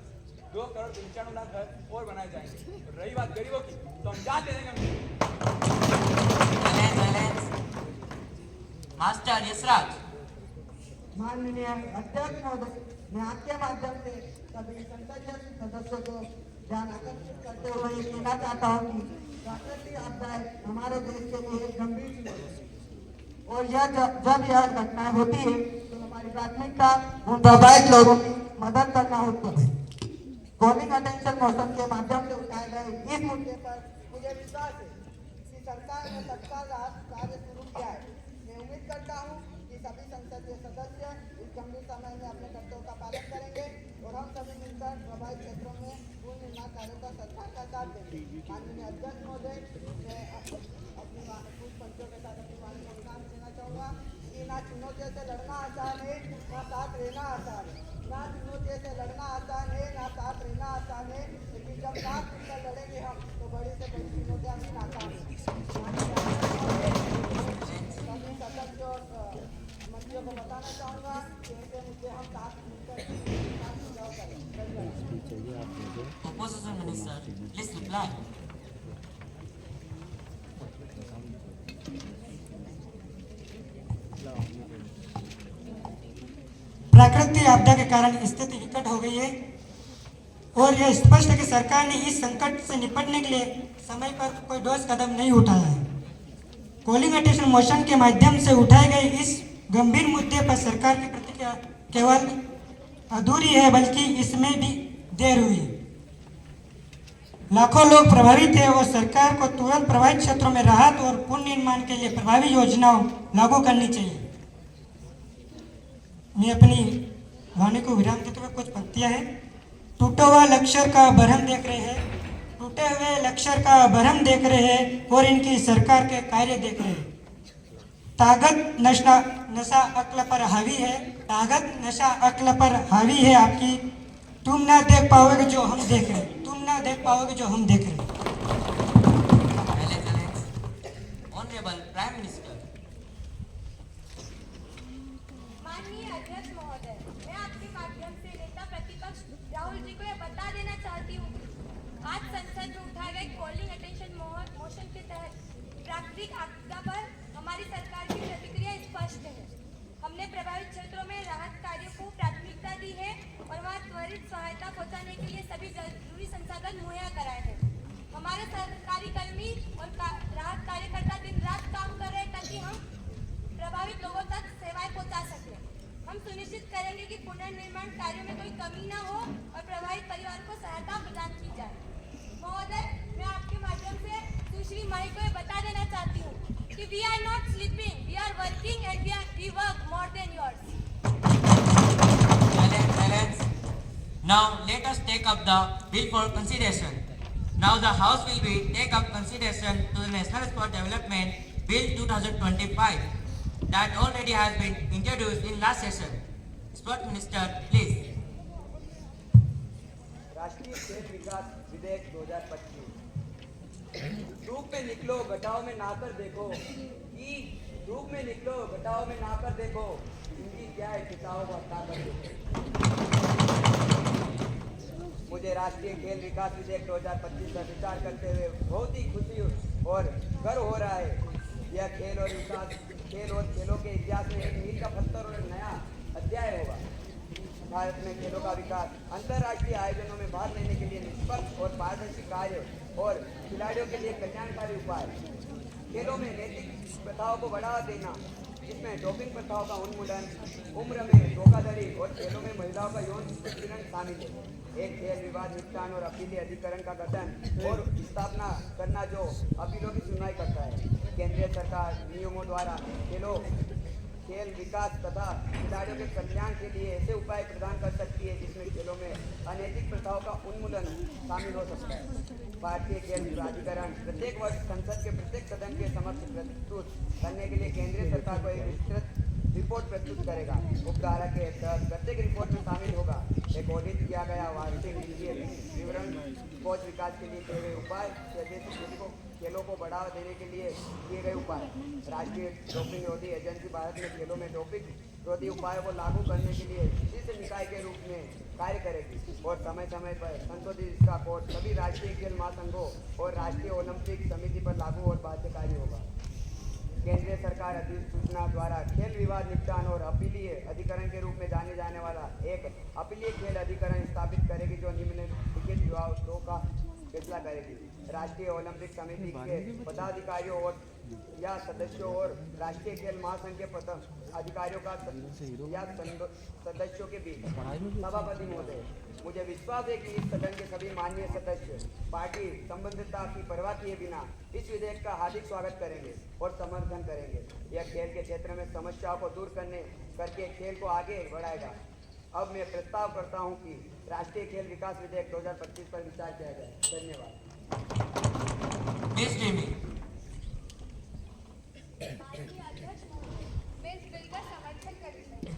2 करोड़ 95 लाख घर और बनाए जाएंगे। और रही बात गरीबों की, तो हम जान दे देंगे। मास्टर यशराज। माननीय अध्यक्ष महोदय, मैं आपके माध्यम से सभी संसदीय सदस्यों को ध्यान आकर्षित करते हुए ये कहना चाहता हूँ कि प्राकृतिक आपदाएं हमारे देश के लिए एक गंभीर चुनौती है और जब यह घटनाएं होती है तो हमारी प्राथमिकता उन प्रभावित लोगों की मदद करना होती है। कॉलिंग अटेंशन मोशन के माध्यम से उठाए गए इस मुद्दे पर मुझे विश्वास है कि सरकार ने तत्काल राहत कार्य शुरू किया है। मैं उम्मीद करता हूँ कि सभी संसदीय सदस्य इस गंभीर समय में अपने कर्तव्यों का पालन करेंगे और हम सभी मिलकर प्रभावित क्षेत्रों में पुनर्निर्माण कार्यों का सरकार का साथ देंगे। माननीय अध्यक्ष महोदय, मैं अपनी कुछ पंचों के लड़ना आसान है, ना साथ रहना आसान है। ना चुनौतियों से लड़ना आसान है, ना साथ रहना आसान है, लेकिन जब साथ मिलकर लड़ेंगे हम तो बड़ी से बड़ी चुनौतियां भी नाकाम है। सभी सदस्यों और मंत्रियों को बताना चाहूँगा कि ऐसे मुद्दे हम साथ मिलकर सुलझाव करें। धन्यवाद। Opposition Minister, please reply. प्राकृतिक आपदा के कारण स्थिति विकट हो गई है और यह स्पष्ट है कि सरकार ने इस संकट से निपटने के लिए समय पर कोई ठोस कदम नहीं उठाया है। कॉलिंग अटेंशन मोशन के माध्यम से उठाए गए इस गंभीर मुद्दे पर सरकार की प्रतिक्रिया केवल अधूरी है, बल्कि इसमें भी देर हुई है। लाखों लोग प्रभावित हैं और सरकार को तुरंत प्रभावित क्षेत्रों में राहत और पुनर्निर्माण के लिए प्रभावी योजनाओं लागू करनी चाहिए। मैं अपनी वाणी को विराम देते हुए कुछ पंक्तियां हैं। टूटा हुआ लक्ष्य का बरहम देख रहे हैं, टूटे हुए लक्ष्य का बरहम देख रहे हैं और इनकी सरकार के कार्य देख रहे हैं। ताकत नशा अक्ल पर हावी है, ताकत नशा अक्ल पर हावी है आपकी। तुम ना देख पाओगे जो हम देख रहे हैं, तुम ना देख पाओगे जो हम देख रहे हैं। Honorable Prime Minister. माननीय अध्यक्ष महोदय, मैं आपके माध्यम से नेता प्रतिपक्ष राहुल जी को यह बता देना चाहती हूँ कि आज संसद में उठाए गए कॉलिंग अटेंशन मोशन के तहत प्राकृतिक आपदा पर हमारी सरकार की प्रतिक्रिया स्पष्ट है। हमने प्रभावित क्षेत्रों में राहत कार्यों को प्राथमिकता दी है और वहां त्वरित सहायता पहुंचाने के लिए सभी जरूरी संसाधन मुहैया कराए हैं। हमारे सरकारी कर्मी और राहत कार्यकर्ता दिन रात काम कर रहे हैं ताकि हम प्रभावित लोगों तक सेवाएं पहुंचा सकें। हम सुनिश्चित करेंगे कि पुनर्निर्माण कार्यों में कोई कमी न हो और प्रभावित परिवार को सहायता प्रदान की जाए। महोदय, मैं आपके माध्यम से सुश्री माई को यह बता देना चाहती हूँ कि we are not sleeping, we are working and we work more than yours. Silence. Now let us take up the bill for consideration. Now the House will be take up consideration to the National Sport Development Bill 2025 that already has been introduced in last session. Sport Minister, please. राष्ट्रीय खेल विकास विधेयक 2025। धूप में निकलो घटाओ में नहाकर देखो, कि धूप में निकलो घटाओ में नहाकर देखो, इनकी क्या है खिताओं को हटा कर देखो। मुझे राष्ट्रीय खेल विकास विधेयक 2025 पर विचार करते हुए बहुत ही खुशी और गर्व हो रहा है। यह खेल और खेलों के इतिहास में एक मील का पत्थर और नया अध्याय होगा। भारत में खेलों का विकास अंतर्राष्ट्रीय आयोजनों में भाग लेने के लिए निष्पक्ष और पारदर्शी कार्य और खिलाड़ियों के लिए कल्याणकारी उपाय। खेलों में नैतिक प्रथाओं को बढ़ावा देना, जिसमें डोपिंग प्रथाओं का उन्मूलन, उम्र में धोखाधड़ी और खेलों में महिलाओं का यौन उत्पीड़न शामिल है। एक खेल विवाद निपटान और अपीलीय अधिकरण का गठन और स्थापना करना जो अपीलों की सुनवाई करता है। केंद्रीय सरकार नियमों द्वारा खेल विकास तथा खिलाड़ियों के कल्याण के लिए ऐसे उपाय प्रदान कर सकती है जिसमें खेलों में अनैतिक प्रथाओं का उन्मूलन शामिल हो सकता है। भारतीय खेल प्राधिकरण प्रत्येक वर्ष संसद के प्रत्येक सदन के समक्ष प्रस्तुत करने के लिए केंद्रीय सरकार को एक विस्तृत रिपोर्ट प्रस्तुत करेगा। उपधारा के तहत प्रत्येक रिपोर्ट में शामिल होगा एक ऑडिट किया गया वार्षिक वित्तीय विवरण, स्पोर्ट्स विकास के लिए किए गए उपाय, खेलों को बढ़ावा देने के लिए किए गए उपाय। राष्ट्रीय डोपिंग रोधी एजेंसी भारत में खेलों में डोपिंग रोधी उपायों को लागू करने के लिए शीर्ष निकाय के रूप में कार्य करेगी और समय समय पर संशोधित इसका कोड सभी राष्ट्रीय खेल महासंघों और राष्ट्रीय ओलंपिक समिति पर लागू और बाध्यकारी होगा। केंद्रीय सरकार अधिसूचना द्वारा खेल विवाद निपटान और अपीलीय अधिकरण के रूप में जाने जाने वाला एक अपीलीय खेल अधिकरण स्थापित करेगी जो निम्नलिखित विवादों का फैसला करेगी। राष्ट्रीय ओलंपिक समिति के पदाधिकारियों और या सदस्यों और राष्ट्रीय खेल महासंघ के अधिकारियों का या सदस्यों के बीच। सभापति महोदय, मुझे विश्वास है कि इस सदन के सभी माननीय सदस्य पार्टी संबंधितता की परवाह किए बिना इस विधेयक का हार्दिक स्वागत करेंगे और समर्थन करेंगे। यह खेल के क्षेत्र में समस्याओं को दूर करके खेल को आगे बढ़ाएगा। अब मैं प्रस्ताव करता हूं कि राष्ट्रीय खेल विकास विधेयक 2025 पर विचार किया जाए। धन्यवाद। मैं इस बिल का समर्थन करती हूँ।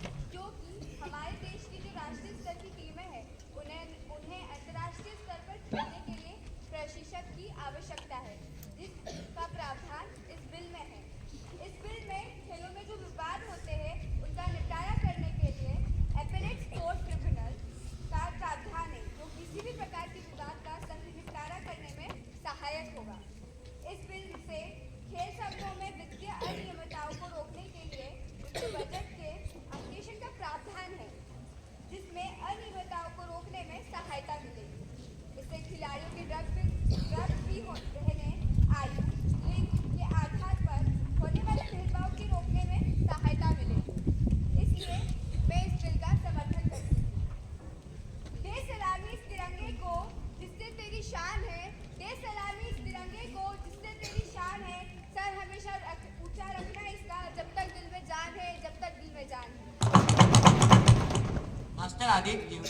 Mr. Aditya.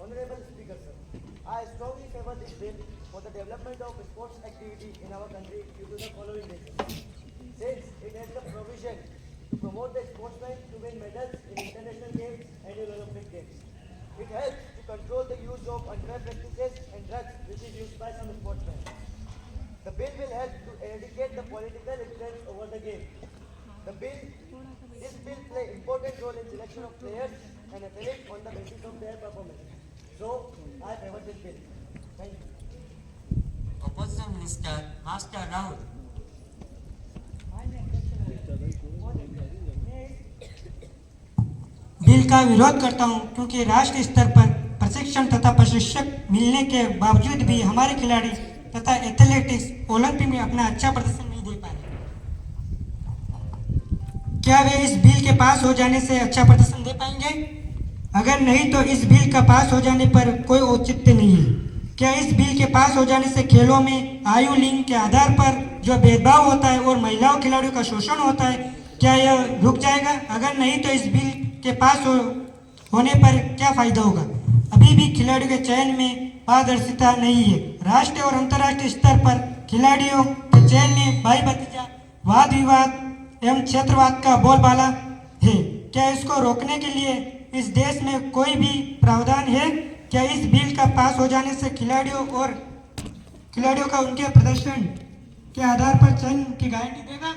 Honorable Speaker, sir, I strongly favor this bill for the development of sports activity in our country due to the following reasons. Since it has the provision to promote the sportsmen to win medals in international games and in Olympic games. It helps to control the use of unfair practices and drugs which is used by some sportsmen. The bill will help to eradicate the political influence over the game. This bill play important role in selection of players and athletes on the basis of their performance. So, I favor this bill. Thank you. Opposition Minister, Master Rahul. Bill का विरोध करता हूं क्योंकि राष्ट्रीय स्तर पर प्रशिक्षण तथा प्रशिक्षक मिलने के बावजूद भी हमारे खिलाड़ी तथा एथलेटिक्स ओलंपिक में अपना अच्छा प्रदर्शन नहीं दे पा रहे। क्या वे इस बिल के पास हो जाने से अच्छा प्रदर्शन दे पाएंगे? अगर नहीं तो इस बिल का पास हो जाने पर कोई औचित्य नहीं है। क्या इस बिल के पास हो जाने से खेलों में आयु लिंग के आधार पर जो भेदभाव होता है और महिलाओं खिलाड़ियों का शोषण होता है, क्या यह रुक जाएगा? अगर नहीं तो इस बिल के पास होने पर क्या फायदा होगा? अभी भी खिलाड़ियों के चयन में पारदर्शिता नहीं है। राष्ट्रीय और अंतर्राष्ट्रीय स्तर पर खिलाड़ियों के चयन में भाई भतीजा वाद विवाद एवं क्षेत्रवाद का बोलबाला है। क्या इसको रोकने के लिए इस देश में कोई भी प्रावधान है? क्या इस बिल का पास हो जाने से खिलाड़ियों का उनके प्रदर्शन के आधार पर चयन की गारंटी देगा?